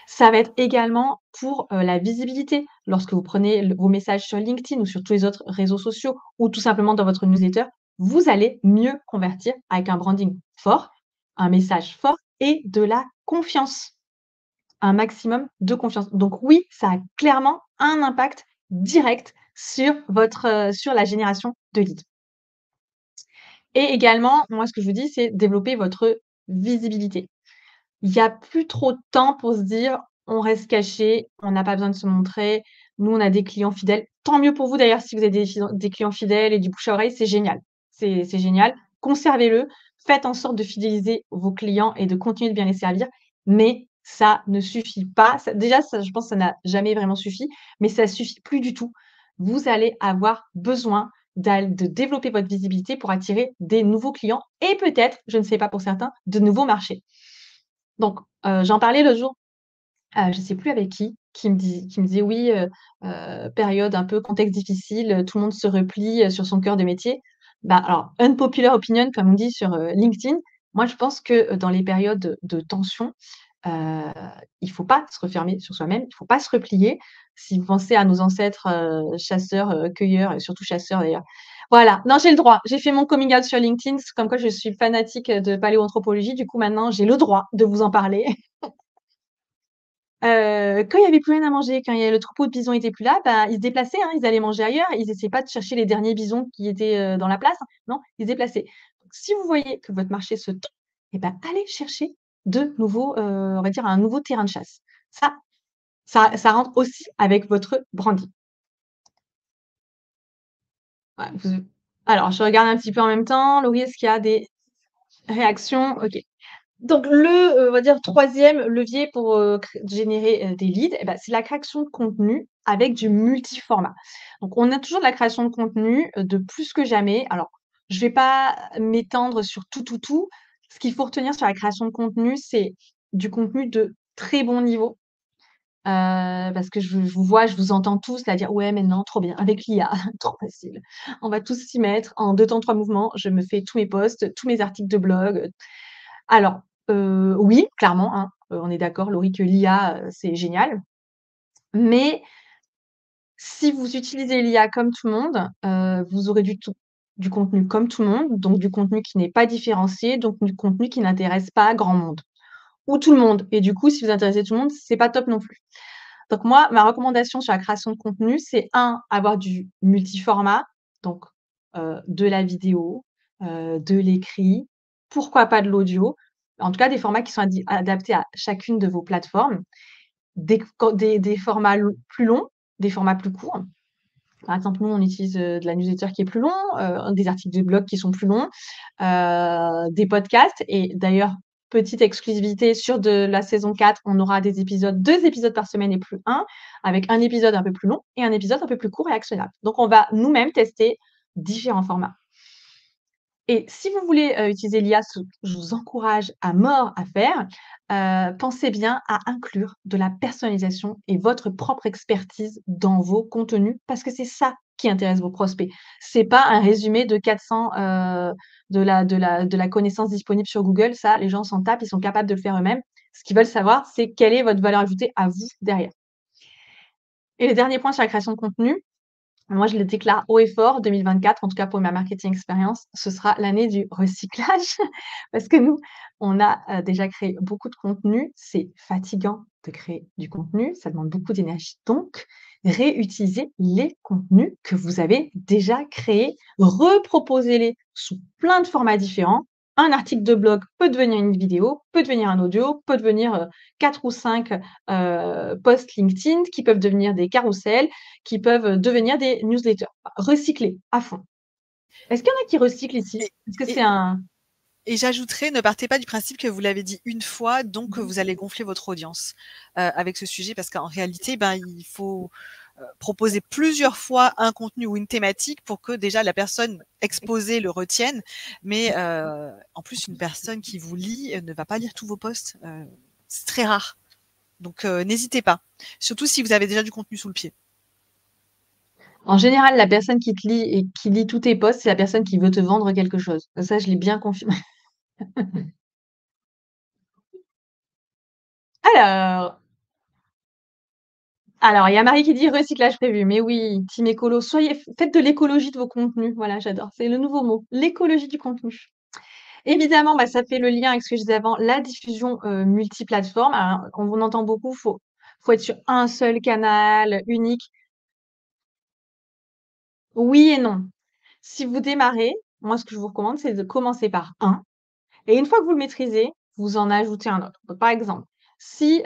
S1: Ça va être également pour la visibilité. Lorsque vous prenez vos messages sur LinkedIn ou sur tous les autres réseaux sociaux ou tout simplement dans votre newsletter, vous allez mieux convertir avec un branding fort, un message fort et de la confiance. Un maximum de confiance. Donc oui, ça a clairement un impact direct sur la génération de leads. Et également, moi, ce que je vous dis, c'est développer votre visibilité. Il y a plus trop de temps pour se dire: «On reste caché, on n'a pas besoin de se montrer, nous, on a des clients fidèles». Tant mieux pour vous d'ailleurs si vous avez des clients fidèles et du bouche à oreille, c'est génial. C'est génial. Conservez-le, faites en sorte de fidéliser vos clients et de continuer de bien les servir, mais ça ne suffit pas. Ça déjà, ça, je pense que ça n'a jamais vraiment suffi, mais ça suffit plus du tout. Vous allez avoir besoin de développer votre visibilité pour attirer des nouveaux clients et peut-être, je ne sais pas pour certains, de nouveaux marchés. Donc, j'en parlais l'autre jour, je sais plus avec qui me disait: «Oui, période un peu contexte difficile, tout le monde se replie, sur son cœur de métier». Bah, alors unpopular opinion comme on dit sur, LinkedIn, moi je pense que, dans les périodes de tension, il faut pas se refermer sur soi-même, il faut pas se replier. Si vous pensez à nos ancêtres, chasseurs, cueilleurs et surtout chasseurs d'ailleurs. Voilà, non, j'ai le droit. J'ai fait mon coming out sur LinkedIn, comme quoi je suis fanatique de paléoanthropologie. Du coup, maintenant, j'ai le droit de vous en parler. Quand il y avait plus rien à manger, quand le troupeau de bisons était plus là, bah, ils se déplaçaient, hein, ils allaient manger ailleurs. Ils essayaient pas de chercher les derniers bisons qui étaient, dans la place, hein. Non, ils se déplaçaient. Donc si vous voyez que votre marché se tend, et ben, allez chercher de nouveaux, on va dire un nouveau terrain de chasse. Ça ça rentre aussi avec votre branding. Ouais, alors je regarde un petit peu en même temps. Laurie, est-ce qu'il y a des réactions? OK. Donc on va dire troisième levier pour, générer, des leads, et bah, c'est la création de contenu avec du multiformat. Donc on a toujours de la création de contenu, de plus que jamais. Alors, je vais pas m'étendre sur tout. Ce qu'il faut retenir sur la création de contenu, c'est du contenu de très bon niveau. Parce que je vous vois, je vous entends tous là dire: «Ouais, mais non, trop bien, avec l'IA, trop facile. On va tous s'y mettre, en 2 temps 3 mouvements, je me fais tous mes posts, tous mes articles de blog». Alors, oui, clairement, hein, on est d'accord, Laurie, que l'IA, c'est génial. Mais si vous utilisez l'IA comme tout le monde, vous aurez du contenu comme tout le monde, donc du contenu qui n'est pas différencié, donc du contenu qui n'intéresse pas grand monde ou tout le monde, et du coup, si vous intéressez tout le monde, c'est pas top non plus. Donc moi, ma recommandation sur la création de contenu, c'est un, avoir du multiformat, donc de la vidéo, de l'écrit, pourquoi pas de l'audio. En tout cas, des formats qui sont adaptés à chacune de vos plateformes. Des formats plus longs, des formats plus courts. Par exemple, nous, on utilise de la newsletter qui est plus long, des articles de blog qui sont plus longs, des podcasts. Et d'ailleurs, petite exclusivité sur de la saison 4, on aura 2 épisodes par semaine et plus un, avec un épisode un peu plus long et un épisode un peu plus court et actionnable. Donc, on va nous-mêmes tester différents formats. Et si vous voulez, utiliser l'IA, ce que je vous encourage à mort à faire, pensez bien à inclure de la personnalisation et votre propre expertise dans vos contenus, parce que c'est ça qui intéresse vos prospects. C'est pas un résumé de 400, de la connaissance disponible sur Google. Ça, les gens s'en tapent, ils sont capables de le faire eux-mêmes. Ce qu'ils veulent savoir, c'est quelle est votre valeur ajoutée à vous derrière. Et le dernier point sur la création de contenu, moi, je le déclare haut et fort, 2024, en tout cas pour ma marketing expérience, ce sera l'année du recyclage parce que nous, on a, déjà créé beaucoup de contenu. C'est fatigant de créer du contenu, ça demande beaucoup d'énergie. Donc, réutilisez les contenus que vous avez déjà créés, reproposez-les sous plein de formats différents. Un article de blog peut devenir une vidéo, peut devenir un audio, peut devenir, 4 ou 5 posts LinkedIn qui peuvent devenir des carousels, qui peuvent devenir des newsletters. Recycler à fond. Est-ce qu'il y en a qui recyclent ici?
S2: Et
S1: Est-ce que c'est
S2: et
S1: un
S2: et j'ajouterais, ne partez pas du principe que vous l'avez dit une fois, donc vous allez gonfler votre audience, avec ce sujet, parce qu'en réalité, ben, il faut, proposer plusieurs fois un contenu ou une thématique pour que déjà la personne exposée le retienne. Mais, en plus, une personne qui vous lit, ne va pas lire tous vos posts, c'est très rare. Donc, n'hésitez pas, surtout si vous avez déjà du contenu sous le pied.
S1: En général, la personne qui te lit et qui lit tous tes posts, c'est la personne qui veut te vendre quelque chose. Ça, je l'ai bien confirmé. Alors alors, il y a Marie qui dit: «Recyclage prévu». Mais oui, team écolo, faites de l'écologie de vos contenus. Voilà, j'adore, c'est le nouveau mot, l'écologie du contenu. Évidemment, bah, ça fait le lien avec ce que je disais avant, la diffusion, multiplateforme. Alors, on vous entend beaucoup, faut être sur un seul canal, unique. Oui et non. Si vous démarrez, moi, ce que je vous recommande, c'est de commencer par un, et une fois que vous le maîtrisez, vous en ajoutez un autre. Donc, par exemple, si,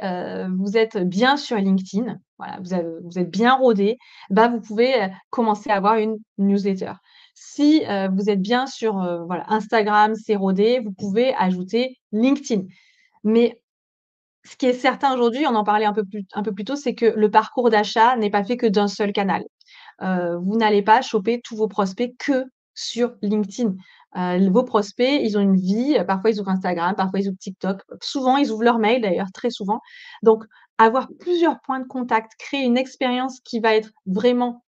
S1: vous êtes bien sur LinkedIn, voilà, vous êtes bien rodé, bah, vous pouvez, commencer à avoir une newsletter. Si, vous êtes bien sur, voilà, Instagram, c'est rodé, vous pouvez ajouter LinkedIn. Mais ce qui est certain aujourd'hui, on en parlait un peu plus tôt, c'est que le parcours d'achat n'est pas fait que d'un seul canal. Vous n'allez pas choper tous vos prospects que sur LinkedIn. Vos prospects, ils ont une vie, parfois ils ouvrent Instagram, parfois ils ouvrent TikTok. Souvent, ils ouvrent leur mail d'ailleurs, très souvent. Donc avoir plusieurs points de contact, créer une expérience qui va être vraiment,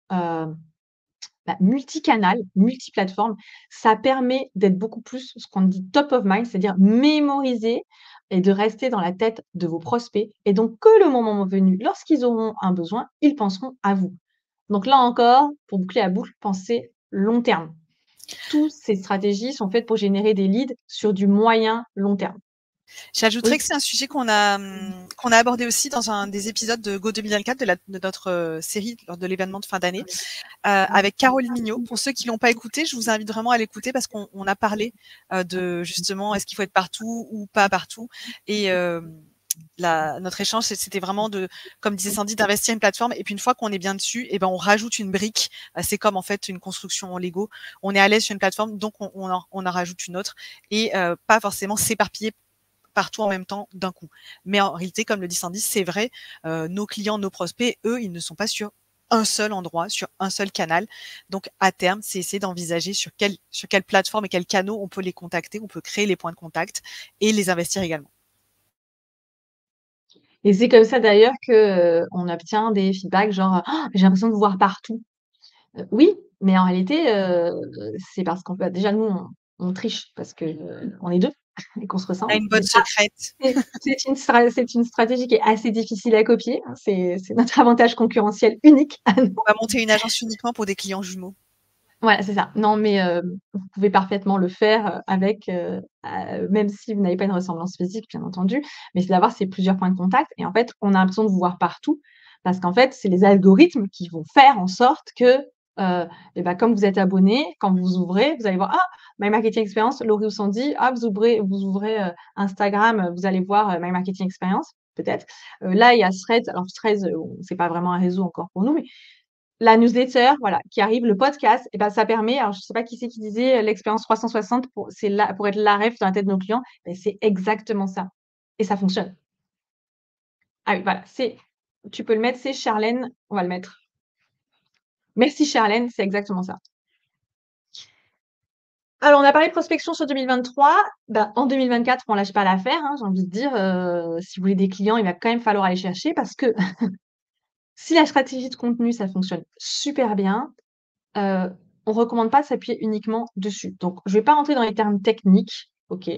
S1: multicanal, multiplateforme, ça permet d'être beaucoup plus ce qu'on dit top of mind, c'est-à-dire mémoriser et de rester dans la tête de vos prospects et donc que le moment venu, lorsqu'ils auront un besoin, ils penseront à vous. Donc là encore, pour boucler la boucle, pensez long terme. Toutes ces stratégies sont faites pour générer des leads sur du moyen long terme.
S2: J'ajouterais
S1: Oui.
S2: que c'est un sujet qu'on a abordé aussi dans un des épisodes de Go 2024 de notre série lors de l'événement de fin d'année avec Caroline Mignot. Pour ceux qui l'ont pas écouté, je vous invite vraiment à l'écouter parce qu'on a parlé de justement est-ce qu'il faut être partout ou pas partout et notre échange, c'était vraiment comme disait Sandy, d'investir une plateforme et puis une fois qu'on est bien dessus, et ben on rajoute une brique. C'est comme en fait une construction en Lego. On est à l'aise sur une plateforme, donc on en rajoute une autre et pas forcément s'éparpiller partout en même temps d'un coup. Mais en réalité, comme le dit Sandy, c'est vrai, nos clients, nos prospects, eux, ils ne sont pas sur un seul endroit, sur un seul canal. Donc, à terme, c'est essayer d'envisager sur quelle plateforme et quels canaux on peut les contacter, on peut créer les points de contact et les investir également.
S1: Et c'est comme ça d'ailleurs que on obtient des feedbacks genre j'ai l'impression de vous voir partout. Oui, mais en réalité, c'est parce qu'en fait, déjà nous on triche parce que on est deux et qu'on se
S2: On a
S1: ressemble.
S2: une
S1: Mais
S2: botte secrète.
S1: c'est une stratégie qui est assez difficile à copier, hein. C'est notre avantage concurrentiel unique à nous.
S2: On va monter une agence uniquement pour des clients jumeaux.
S1: Voilà, c'est ça. Non, mais vous pouvez parfaitement le faire, avec, même si vous n'avez pas une ressemblance physique, bien entendu, mais c'est d'avoir ces plusieurs points de contact et en fait, on a l'impression de vous voir partout parce qu'en fait, c'est les algorithmes qui vont faire en sorte que, et bah, comme vous êtes abonné, quand vous ouvrez, vous allez voir: «Ah, My Marketing Experience, Laurie ou Sandy». Ah, vous ouvrez, Instagram, vous allez voir, My Marketing Experience, peut-être. Là, il y a Threads. Alors Threads, c'est pas vraiment un réseau encore pour nous, mais la newsletter, voilà, qui arrive, le podcast, et ben, ça permet, alors je sais pas qui c'est qui disait l'expérience 360 pour être la ref dans la tête de nos clients, beh, c'est exactement ça et ça fonctionne. Ah oui, voilà, tu peux le mettre, c'est Charlène, on va le mettre. Merci Charlène, c'est exactement ça. Alors on a parlé de prospection sur 2023, bah, en 2024, on lâche pas l'affaire, hein, j'ai envie de dire, si vous voulez des clients, il va quand même falloir aller chercher parce que si la stratégie de contenu, ça fonctionne super bien, on recommande pas de s'appuyer uniquement dessus. Donc, je vais pas rentrer dans les termes techniques, OK.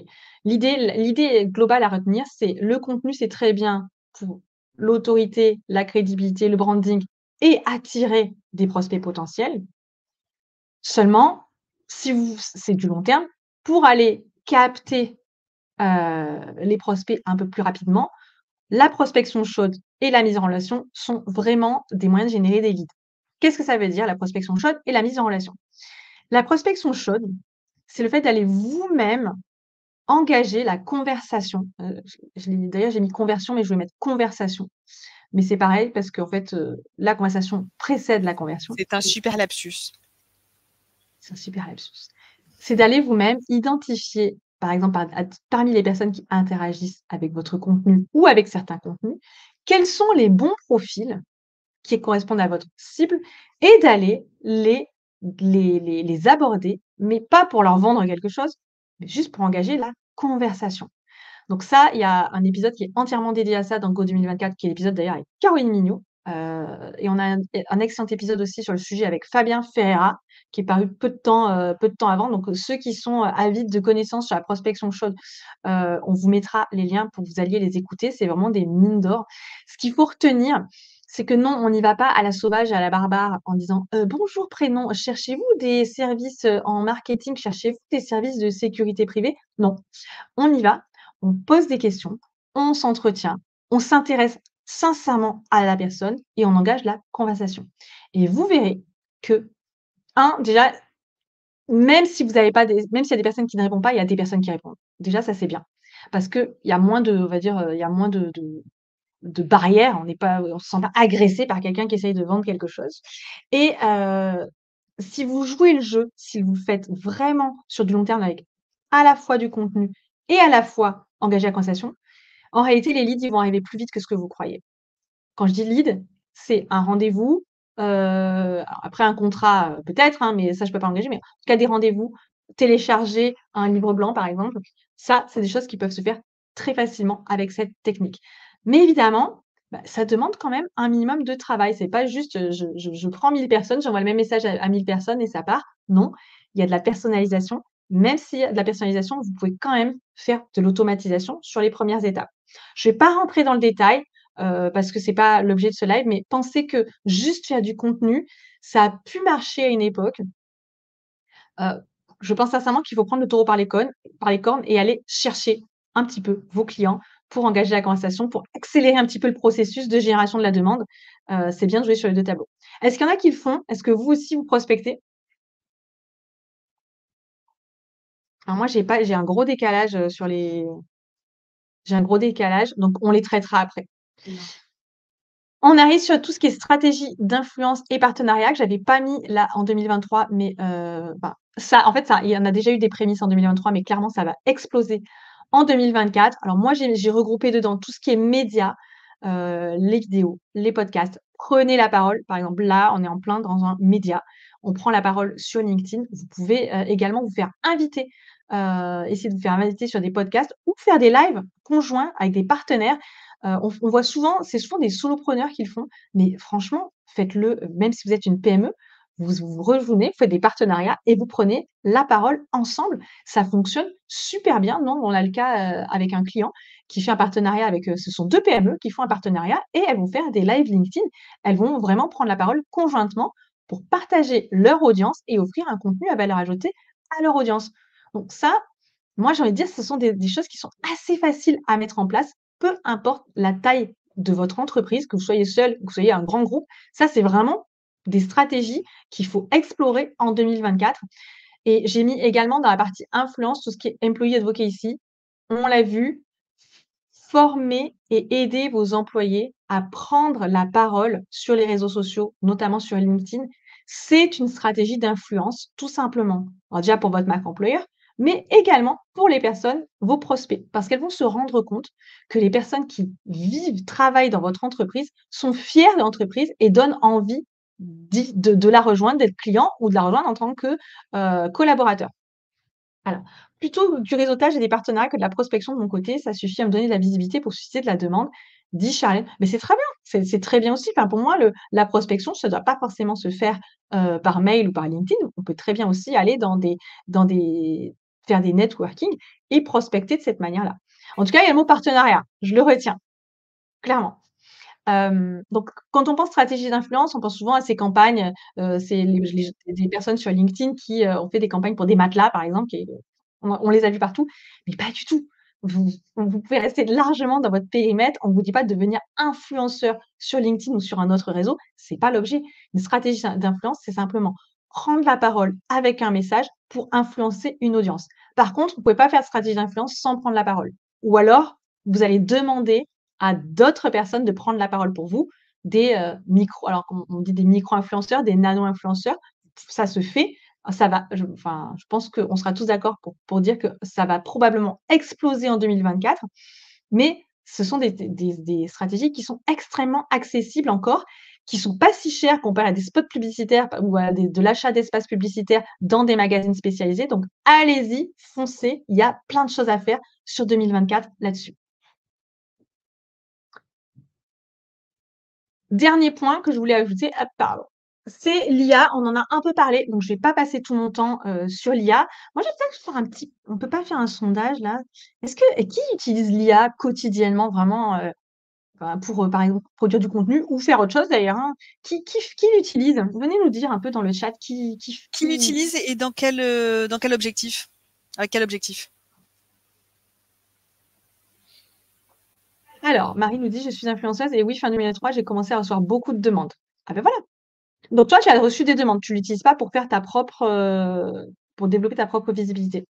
S1: L'idée globale à retenir, c'est le contenu, c'est très bien pour l'autorité, la crédibilité, le branding et attirer des prospects potentiels. Seulement, si c'est du long terme, pour aller capter, les prospects un peu plus rapidement, la prospection chaude et la mise en relation sont vraiment des moyens de générer des leads. Qu'est-ce que ça veut dire la prospection chaude et la mise en relation? La prospection chaude, c'est le fait d'aller vous-même engager la conversation. D'ailleurs, j'ai mis conversion, mais je vais mettre conversation. Mais c'est pareil parce qu'en fait, la conversation précède la conversion.
S2: C'est un super lapsus.
S1: C'est un super lapsus. C'est d'aller vous-même identifier, par exemple, parmi les personnes qui interagissent avec votre contenu ou avec certains contenus, quels sont les bons profils qui correspondent à votre cible et d'aller les aborder, mais pas pour leur vendre quelque chose, mais juste pour engager la conversation. Donc ça, il y a un épisode qui est entièrement dédié à ça dans Go 2024, qui est l'épisode d'ailleurs avec Caroline Mignot. Et on a un excellent épisode aussi sur le sujet avec Fabien Ferreira, qui est paru peu de temps avant. Donc ceux qui sont avides de connaissances sur la prospection chaude, on vous mettra les liens pour que vous alliez les écouter. C'est vraiment des mines d'or. Ce qu'il faut retenir, c'est que non, on n'y va pas à la sauvage, à la barbare, en disant bonjour prénom, cherchez-vous des services en marketing, cherchez-vous des services de sécurité privée? Non, on y va, on pose des questions, on s'entretient, on s'intéresse sincèrement à la personne et on engage la conversation. Et vous verrez que, déjà, même s'il y a des personnes qui ne répondent pas, il y a des personnes qui répondent. Déjà, ça, c'est bien. Parce qu'il y a moins de, on va dire, il y a moins de barrières, on se sent pas agressé par quelqu'un qui essaye de vendre quelque chose. Et si vous jouez le jeu, si vous le faites vraiment sur du long terme avec à la fois du contenu et à la fois engager la conversation, en réalité, les leads, ils vont arriver plus vite que ce que vous croyez. Quand je dis lead, c'est un rendez-vous, après un contrat, peut-être, hein, mais ça, je peux pas engager, mais en tout cas des rendez-vous, télécharger un livre blanc, par exemple. Ça, c'est des choses qui peuvent se faire très facilement avec cette technique. Mais évidemment, Bah, ça demande quand même un minimum de travail. C'est pas juste, je prends 1000 personnes, j'envoie le même message à 1000 personnes et ça part. Non, il y a de la personnalisation. Même s'il y a de la personnalisation, vous pouvez quand même faire de l'automatisation sur les premières étapes. Je vais pas rentrer dans le détail, parce que c'est pas l'objet de ce live, mais pensez que juste faire du contenu, ça a pu marcher à une époque. Heu, je pense sincèrement qu'il faut prendre le taureau par les cornes et aller chercher un petit peu vos clients pour engager la conversation, pour accélérer un petit peu le processus de génération de la demande. C'est bien de jouer sur les 2 tableaux. Est-ce qu'il y en a qui le font? Est-ce que vous aussi vous prospectez? Alors moi j'ai un gros décalage, j'ai un gros décalage, donc on les traitera après. On arrive sur tout ce qui est stratégie d'influence et partenariat que j'avais pas mis là en 2023, mais enfin, ça en fait, ça il y en a déjà eu des prémices en 2023, mais clairement ça va exploser en 2024. Alors moi, j'ai regroupé dedans tout ce qui est médias, les vidéos, les podcasts. Prenez la parole. Par exemple, là, on est en plein dans un média. On prend la parole sur LinkedIn. Vous pouvez, également vous faire inviter, essayer de vous faire inviter sur des podcasts ou faire des lives conjoints avec des partenaires. On voit souvent c'est souvent des solopreneurs qui le font, mais franchement, faites-le, même si vous êtes une PME, vous rejoignez, vous faites des partenariats et vous prenez la parole ensemble. Ça fonctionne super bien. Non, on a le cas, avec un client qui fait un partenariat avec, ce sont 2 PME qui font un partenariat et elles vont faire des lives LinkedIn. Elles vont vraiment prendre la parole conjointement pour partager leur audience et offrir un contenu à valeur ajoutée à leur audience. Donc ça, moi, j'ai envie de dire, ce sont des choses qui sont assez faciles à mettre en place, peu importe la taille de votre entreprise, que vous soyez seul, que vous soyez un grand groupe. Ça, c'est vraiment des stratégies qu'il faut explorer en 2024 et j'ai mis également dans la partie influence tout ce qui est employee advocacy. On l'a vu, former et aider vos employés à prendre la parole sur les réseaux sociaux, notamment sur LinkedIn, c'est une stratégie d'influence, tout simplement. Alors déjà pour votre marque employeur, mais également pour les personnes, vos prospects, parce qu'elles vont se rendre compte que les personnes qui vivent, travaillent dans votre entreprise sont fiers de l'entreprise et donnent envie de la rejoindre, d'être client ou de la rejoindre en tant que collaborateur. Alors, plutôt du réseautage et des partenariats que de la prospection de mon côté, ça suffit à me donner de la visibilité pour susciter de la demande, dit Charlène. Mais c'est très bien, c'est très bien aussi. Enfin, pour moi, la prospection, ça ne doit pas forcément se faire par mail ou par LinkedIn. On peut très bien aussi aller dans des, faire des networking et prospecter de cette manière-là. En tout cas, il y a le mot partenariat, je le retiens, clairement. Donc quand on pense stratégie d'influence, on pense souvent à ces campagnes, c'est les personnes sur LinkedIn qui, ont fait des campagnes pour des matelas, par exemple, qui on les a vus partout, mais pas du tout. Vous pouvez rester largement dans votre périmètre. On ne vous dit pas de devenir influenceur sur LinkedIn ou sur un autre réseau, c'est pas l'objet. Une stratégie d'influence, c'est simplement prendre la parole avec un message pour influencer une audience. Par contre, vous pouvez pas faire de stratégie d'influence sans prendre la parole ou alors vous allez demander à d'autres personnes de prendre la parole pour vous, des, micros alors on dit des micro-influenceurs, des nano-influenceurs, ça se fait, ça va je pense qu'on sera tous d'accord pour dire que ça va probablement exploser en 2024, mais ce sont des stratégies qui sont extrêmement accessibles encore, qui sont pas si chères comparées à des spots publicitaires ou à des de l'achat d'espaces publicitaires dans des magazines spécialisés, donc allez-y, foncez, il y a plein de choses à faire sur 2024 là-dessus. Dernier point que je voulais ajouter, ah pardon, c'est l'IA. On en a un peu parlé, donc je vais pas passer tout mon temps, sur l'IA. Moi, j'ai peut-être faire un petit on peut pas faire un sondage là? Est-ce que et qui utilise l'IA quotidiennement vraiment, enfin pour, par exemple, produire du contenu ou faire autre chose d'ailleurs, hein? Qui l'utilise? Venez nous dire un peu dans le chat
S2: Qui l'utilise et dans quel objectif? Avec quel objectif?
S1: Alors, Marie nous dit: «Je suis influenceuse et oui, fin 2023, j'ai commencé à recevoir beaucoup de demandes». Ah ben voilà! Donc toi, tu as reçu des demandes, tu l'utilises pas pour faire ta propre, pour développer ta propre visibilité.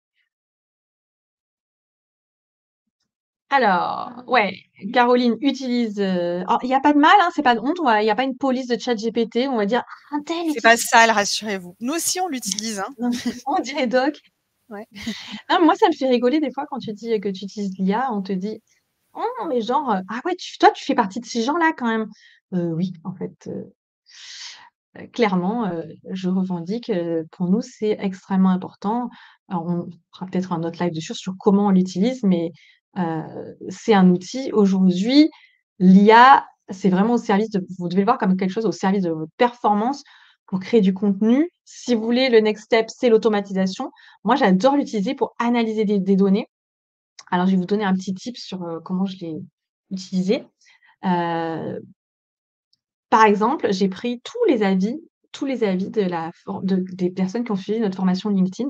S1: Alors, ouais, Caroline utilise, alors il y a pas de mal, hein, c'est pas de honte, il y a pas une police de ChatGPT, on va dire: «Ah, untel
S2: C'est pas
S1: utilise
S2: sale, rassurez-vous. Nous aussi, on l'utilise, hein.
S1: on dirait doc».
S2: Ouais.
S1: Non, moi, ça me fait rigoler des fois quand tu dis que tu utilises l'IA, on te dit: «Oh, mais genre, ah ouais, toi, tu fais partie de ces gens-là quand même». Oui, en fait, clairement, je revendique, pour nous, c'est extrêmement important. Alors on fera peut-être un autre live dessus sur comment on l'utilise, mais c'est un outil aujourd'hui, l'IA c'est vraiment au service vous devez le voir comme quelque chose au service de votre performance pour créer du contenu. Si vous voulez, le next step, c'est l'automatisation. Moi, j'adore l'utiliser pour analyser des données. Alors, je vais vous donner un petit tip sur, comment je l'ai utilisé. Heu, Par exemple, j'ai pris tous les avis de la for de des personnes qui ont suivi notre formation LinkedIn.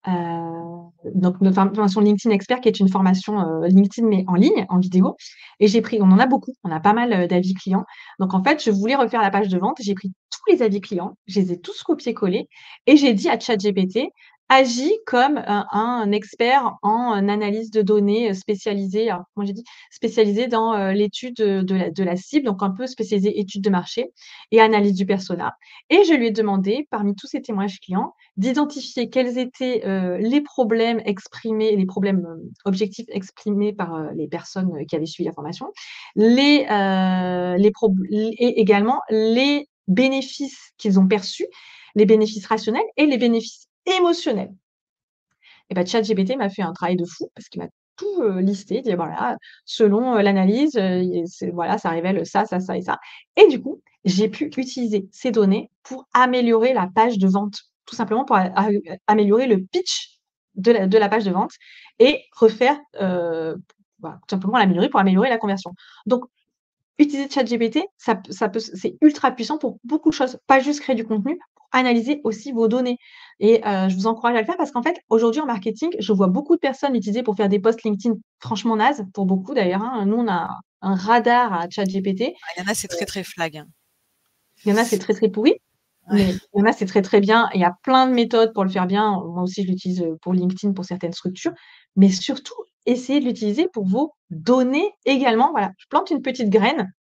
S1: Donc notre formation LinkedIn Expert qui est une formation, LinkedIn mais en ligne, en vidéo et on en a beaucoup, on a pas mal, d'avis clients. Donc en fait, je voulais refaire la page de vente, j'ai pris tous les avis clients, je les ai tous copiés-collés et j'ai dit à ChatGPT: «Agis comme un expert en analyse de données, spécialisé», alors moi j'ai dit: «Spécialisé dans, l'étude, de la cible», donc un peu spécialisé étude de marché et analyse du persona et je lui ai demandé, parmi tous ces témoignages clients, d'identifier quels étaient, les problèmes exprimés, les problèmes, objectifs exprimés par, les personnes, qui avaient suivi la formation, et également les bénéfices qu'ils ont perçus, les bénéfices rationnels et les bénéfices émotionnels. Et bah, ChatGPT m'a fait un travail de fou parce qu'il m'a tout, listé, dit: «Voilà, selon, l'analyse, il c'est voilà, ça révèle ça, ça, ça et ça» et du coup, j'ai pu utiliser ces données pour améliorer la page de vente. Tout simplement pour améliorer le pitch de la page de vente et refaire, bah, tout simplement l'améliorer pour améliorer la conversion. Donc utiliser ChatGPT, ça peut c'est ultra puissant pour beaucoup de choses, pas juste créer du contenu, pour analyser aussi vos données et je vous encourage à le faire parce qu'en fait, aujourd'hui en marketing, je vois beaucoup de personnes l'utiliser pour faire des posts LinkedIn franchement nazes, pour beaucoup d'ailleurs, hein. Nous, on a un radar à ChatGPT.
S2: Ah, il y en a, c'est très, très flag, hein.
S1: Il y en a, c'est très, très pourri,
S2: Ouais.
S1: mais il y en a, c'est très, très bien et il y a plein de méthodes pour le faire bien. Moi aussi, je l'utilise, pour LinkedIn, pour certaines structures, mais surtout, essayez de l'utiliser pour vos données également. Voilà, je plante une petite graine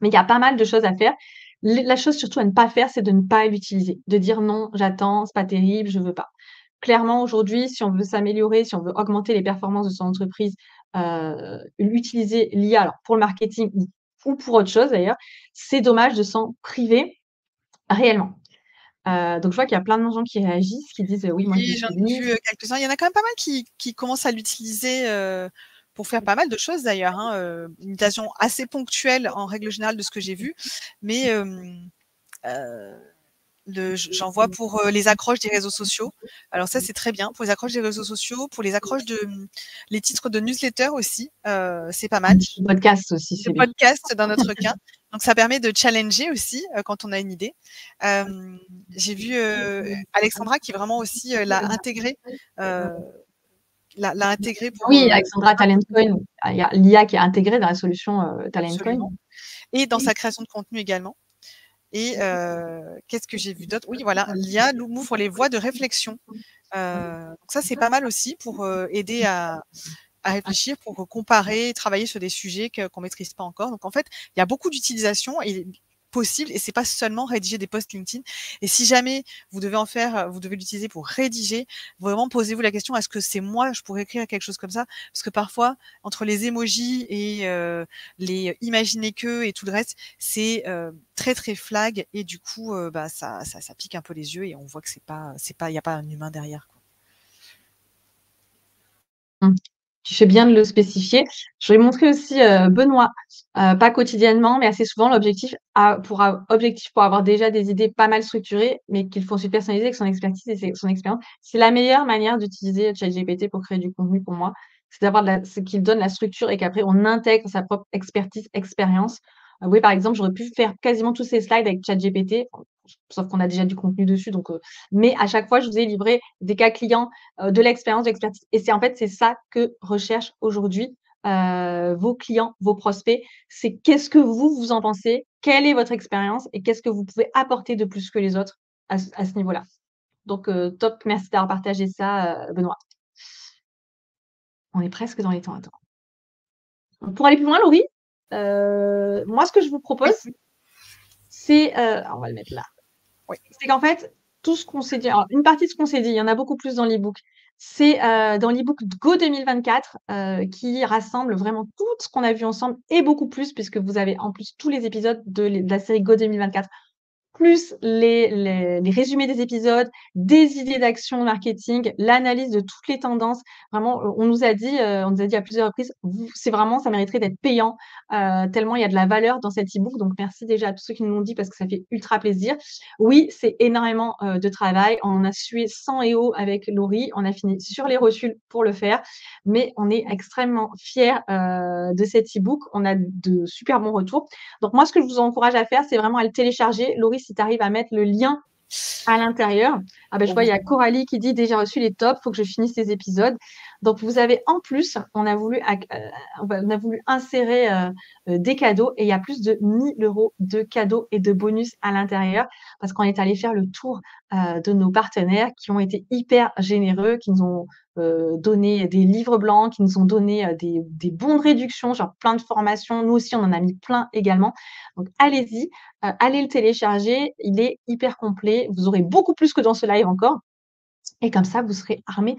S1: mais il y a pas mal de choses à faire. La chose surtout à ne pas faire, c'est de ne pas l'utiliser, de dire: «Non, j'attends, c'est pas terrible, je veux pas». Clairement, aujourd'hui, si on veut s'améliorer, si on veut augmenter les performances de son entreprise, utiliser l'IA, alors pour le marketing ou pour autre chose d'ailleurs, c'est dommage de s'en priver réellement. Donc je vois qu'il y a plein de gens qui réagissent, qui disent: «Oui, moi je
S2: Oui, j'en ai
S1: l'utilise».
S2: vu, quelques-uns. Il y en a quand même pas mal qui commencent à l'utiliser, pour faire pas mal de choses d'ailleurs, hein, une utilisation assez ponctuelle en règle générale de ce que j'ai vu, mais heu j'en vois pour, les accroches des réseaux sociaux. Alors ça, c'est très bien pour les accroches des réseaux sociaux, pour les accroches de, les titres de newsletter aussi, c'est pas mal.
S1: Podcast aussi,
S2: De
S1: c'est bien.
S2: podcast dans notre cas. Donc ça permet de challenger aussi, quand on a une idée. J'ai vu, Alexandra qui vraiment aussi, heu, l'a intégré pour,
S1: Oui, Alexandra Talentcoin, il y a l'IA qui est intégrée dans la solution, Talentcoin.
S2: absolument, et dans sa création de contenu également. Et qu'est-ce que j'ai vu d'autre? Oui, voilà, l'IA nous ouvre les voies de réflexion. Donc ça, c'est pas mal aussi pour, aider à réfléchir, pour comparer, travailler sur des sujets qu'on maîtrise pas encore. Donc en fait, il y a beaucoup d'utilisations et possibles et c'est pas seulement rédiger des posts LinkedIn. Et si jamais vous devez l'utiliser pour rédiger, vraiment posez-vous la question, est-ce que c'est moi, je pourrais écrire quelque chose comme ça? Parce que parfois, entre les emojis et les imaginer que et tout le reste, c'est très très flag et du coup, bah ça pique un peu les yeux et on voit que il y a pas un humain derrière, quoi.
S1: Mmh. Tu fais bien de le spécifier. Je vais montrer aussi, Benoît, pas quotidiennement, mais assez souvent. Objectif pour avoir déjà des idées pas mal structurées, mais qu'il faut ensuite personnaliser avec son expertise et son expérience. C'est la meilleure manière d'utiliser ChatGPT pour créer du contenu pour moi. C'est qu'il donne la structure et qu'après on intègre sa propre expertise, expérience. Oui, par exemple, j'aurais pu faire quasiment tous ces slides avec ChatGPT, sauf qu'on a déjà du contenu dessus, donc mais à chaque fois, je vous ai livré des cas clients, de l'expérience, de l'expertise et c'est ça que recherchent aujourd'hui, vos clients, vos prospects. C'est qu'est-ce que vous en pensez? Quelle est votre expérience et qu'est-ce que vous pouvez apporter de plus que les autres à ce niveau-là? Donc top, merci d'avoir partagé ça, Benoît. On est presque dans les temps, attends. Pour aller plus loin, Laurie, moi ce que je vous propose,
S2: Oui,
S1: c'est, on va le mettre là.
S2: oui.
S1: C'est qu'en fait, tout ce qu'on s'est dit alors une partie de ce qu'on s'est dit, il y en a beaucoup plus dans l'e-book. C'est, dans l'e-book Go 2024, qui rassemble vraiment tout ce qu'on a vu ensemble et beaucoup plus puisque vous avez en plus tous les épisodes de la série Go 2024 plus les résumés des épisodes, des idées d'action marketing, l'analyse de toutes les tendances. Vraiment, on nous a dit à plusieurs reprises, c'est vraiment, ça mériterait d'être payant, tellement il y a de la valeur dans cet e-book. Donc, merci déjà à tous ceux qui nous l'ont dit parce que ça fait ultra plaisir. Oui, c'est énormément de travail. On a sué sang et eau avec Laurie. On a fini sur les rotules pour le faire, mais on est extrêmement fiers de cet e-book. On a de super bons retours. Donc, moi, ce que je vous encourage à faire, c'est vraiment à le télécharger. Laurie, si tu arrives à mettre le lien à l'intérieur. Ah ben, je vois, il y a Coralie qui dit déjà reçu les tops, il faut que je finisse ces épisodes. Donc, vous avez en plus, on a voulu insérer des cadeaux et il y a plus de 1 000 € de cadeaux et de bonus à l'intérieur parce qu'on est allé faire le tour de nos partenaires qui ont été hyper généreux, qui nous ont donné des livres blancs, qui nous ont donné des bons de réduction, genre plein de formations. Nous aussi, on en a mis plein également. Donc, allez-y, allez le télécharger. Il est hyper complet. Vous aurez beaucoup plus que dans ce live encore. Et comme ça, vous serez armés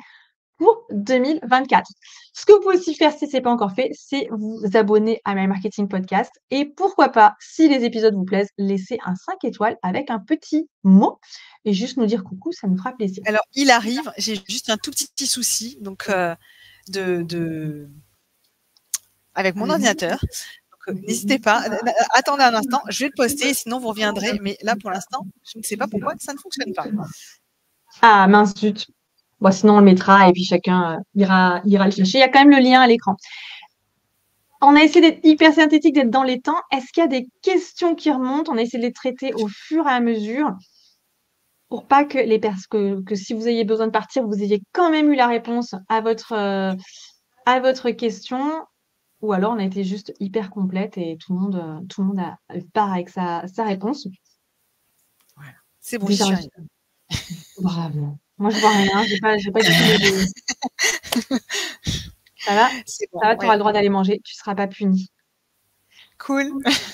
S1: pour 2024. Ce que vous pouvez aussi faire si ce n'est pas encore fait, c'est vous abonner à My Marketing Podcast. Et pourquoi pas, si les épisodes vous plaisent, laisser un 5 étoiles avec un petit mot et juste nous dire coucou, ça nous fera plaisir.
S2: Alors, il arrive, j'ai juste un tout petit souci donc, avec mon ordinateur. Donc, n'hésitez pas, attendez un instant, je vais le poster, sinon vous reviendrez. Mais là, pour l'instant, je ne sais pas pourquoi ça ne fonctionne pas.
S1: Ah mince, zut. Bon, sinon, on le mettra et puis chacun ira le chercher. Il y a quand même le lien à l'écran. On a essayé d'être hyper synthétique, d'être dans les temps. Est-ce qu'il y a des questions qui remontent? On a essayé de les traiter au fur et à mesure pour pas que que si vous ayez besoin de partir, vous ayez quand même eu la réponse à votre question. Ou alors, on a été juste hyper complète et tout le monde part avec sa réponse.
S2: Voilà. C'est bon, déjà,
S1: bravo. Moi, je vois rien. J'ai pas du tout. Ça va, bon, ça va, tu auras le droit d'aller manger. Tu seras pas puni.
S2: Cool.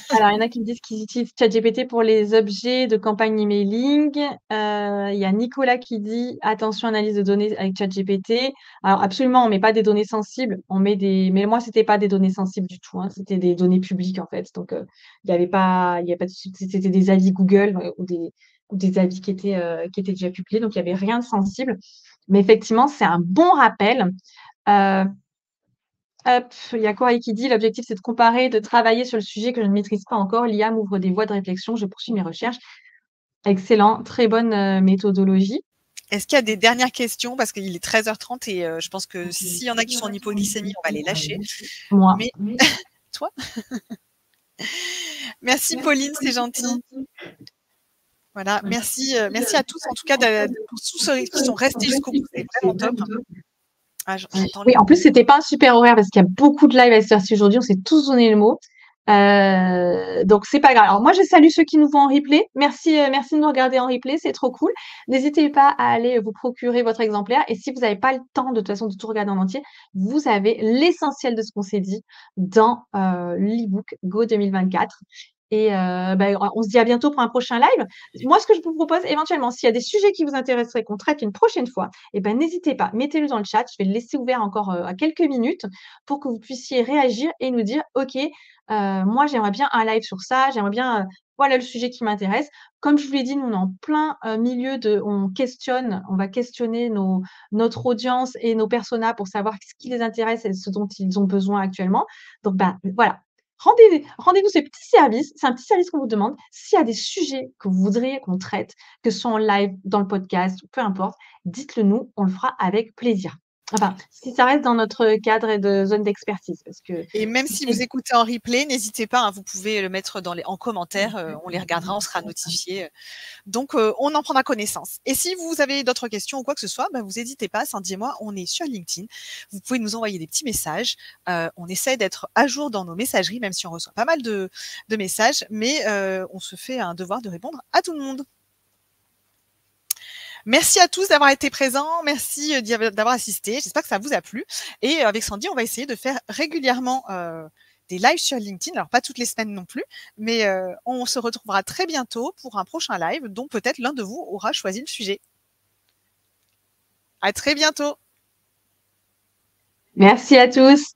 S1: Alors, il y en a qui me disent qu'ils utilisent ChatGPT pour les objets de campagne emailing. Il y a Nicolas qui dit attention, analyse de données avec ChatGPT. Alors, absolument, on met pas des données sensibles. Mais moi, c'était pas des données sensibles du tout, hein. C'était des données publiques, en fait. Donc, il y avait pas de c'était des avis Google ou des avis qui étaient déjà publiés. Donc, il y avait rien de sensible. Mais effectivement, c'est un bon rappel. Hop, il y a Coralie qui dit l'objectif c'est de comparer, de travailler sur le sujet que je ne maîtrise pas encore. L'IA m'ouvre des voies de réflexion, je poursuis mes recherches. Excellent, très bonne méthodologie.
S2: Est-ce qu'il y a des dernières questions? Parce qu'il est 13h30 et je pense que s'il y en a qui sont en hypoglycémie, on va les lâcher.
S1: Moi.
S2: Mais toi? Merci Pauline, c'est gentil. Voilà, merci à tous en tout cas pour tous ceux qui sont restés jusqu'au bout, c'est vraiment top. Ah,
S1: oui, en plus, c'était pas un super horaire parce qu'il y a beaucoup de live à cette heure-ci aujourd'hui. On s'est tous donné le mot. Donc, c'est pas grave. Alors, moi, je salue ceux qui nous voient en replay. Merci de nous regarder en replay. C'est trop cool. N'hésitez pas à aller vous procurer votre exemplaire. Et si vous n'avez pas le temps, de toute façon, de tout regarder en entier, vous avez l'essentiel de ce qu'on s'est dit dans l'e-book Go 2024. Et on se dit à bientôt pour un prochain live. Moi, ce que je vous propose, éventuellement, s'il y a des sujets qui vous intéresseraient qu'on traite une prochaine fois, n'hésitez pas, mettez-le dans le chat. Je vais le laisser ouvert encore à quelques minutes pour que vous puissiez réagir et nous dire, OK, moi, j'aimerais bien un live sur ça, j'aimerais bien, voilà le sujet qui m'intéresse. Comme je vous l'ai dit, nous, on est en plein milieu on va questionner notre audience et nos personas pour savoir ce qui les intéresse et ce dont ils ont besoin actuellement. Donc, voilà. Rendez-vous ce petit service. C'est un petit service qu'on vous demande. S'il y a des sujets que vous voudriez qu'on traite, que ce soit en live, dans le podcast, peu importe, dites-le nous. On le fera avec plaisir. Enfin, si ça reste dans notre cadre et de zone d'expertise.
S2: Et même si vous écoutez en replay, n'hésitez pas, hein, vous pouvez le mettre en commentaire. On les regardera, on sera notifié. Donc, on en prendra connaissance. Et si vous avez d'autres questions ou quoi que ce soit, vous n'hésitez pas, Sandy et moi, on est sur LinkedIn. Vous pouvez nous envoyer des petits messages. On essaie d'être à jour dans nos messageries, même si on reçoit pas mal de messages, mais on se fait un devoir de répondre à tout le monde. Merci à tous d'avoir été présents. Merci d'avoir assisté. J'espère que ça vous a plu. Et avec Sandy, on va essayer de faire régulièrement des lives sur LinkedIn. Alors, pas toutes les semaines non plus, mais on se retrouvera très bientôt pour un prochain live dont peut-être l'un de vous aura choisi le sujet. À très bientôt.
S1: Merci à tous.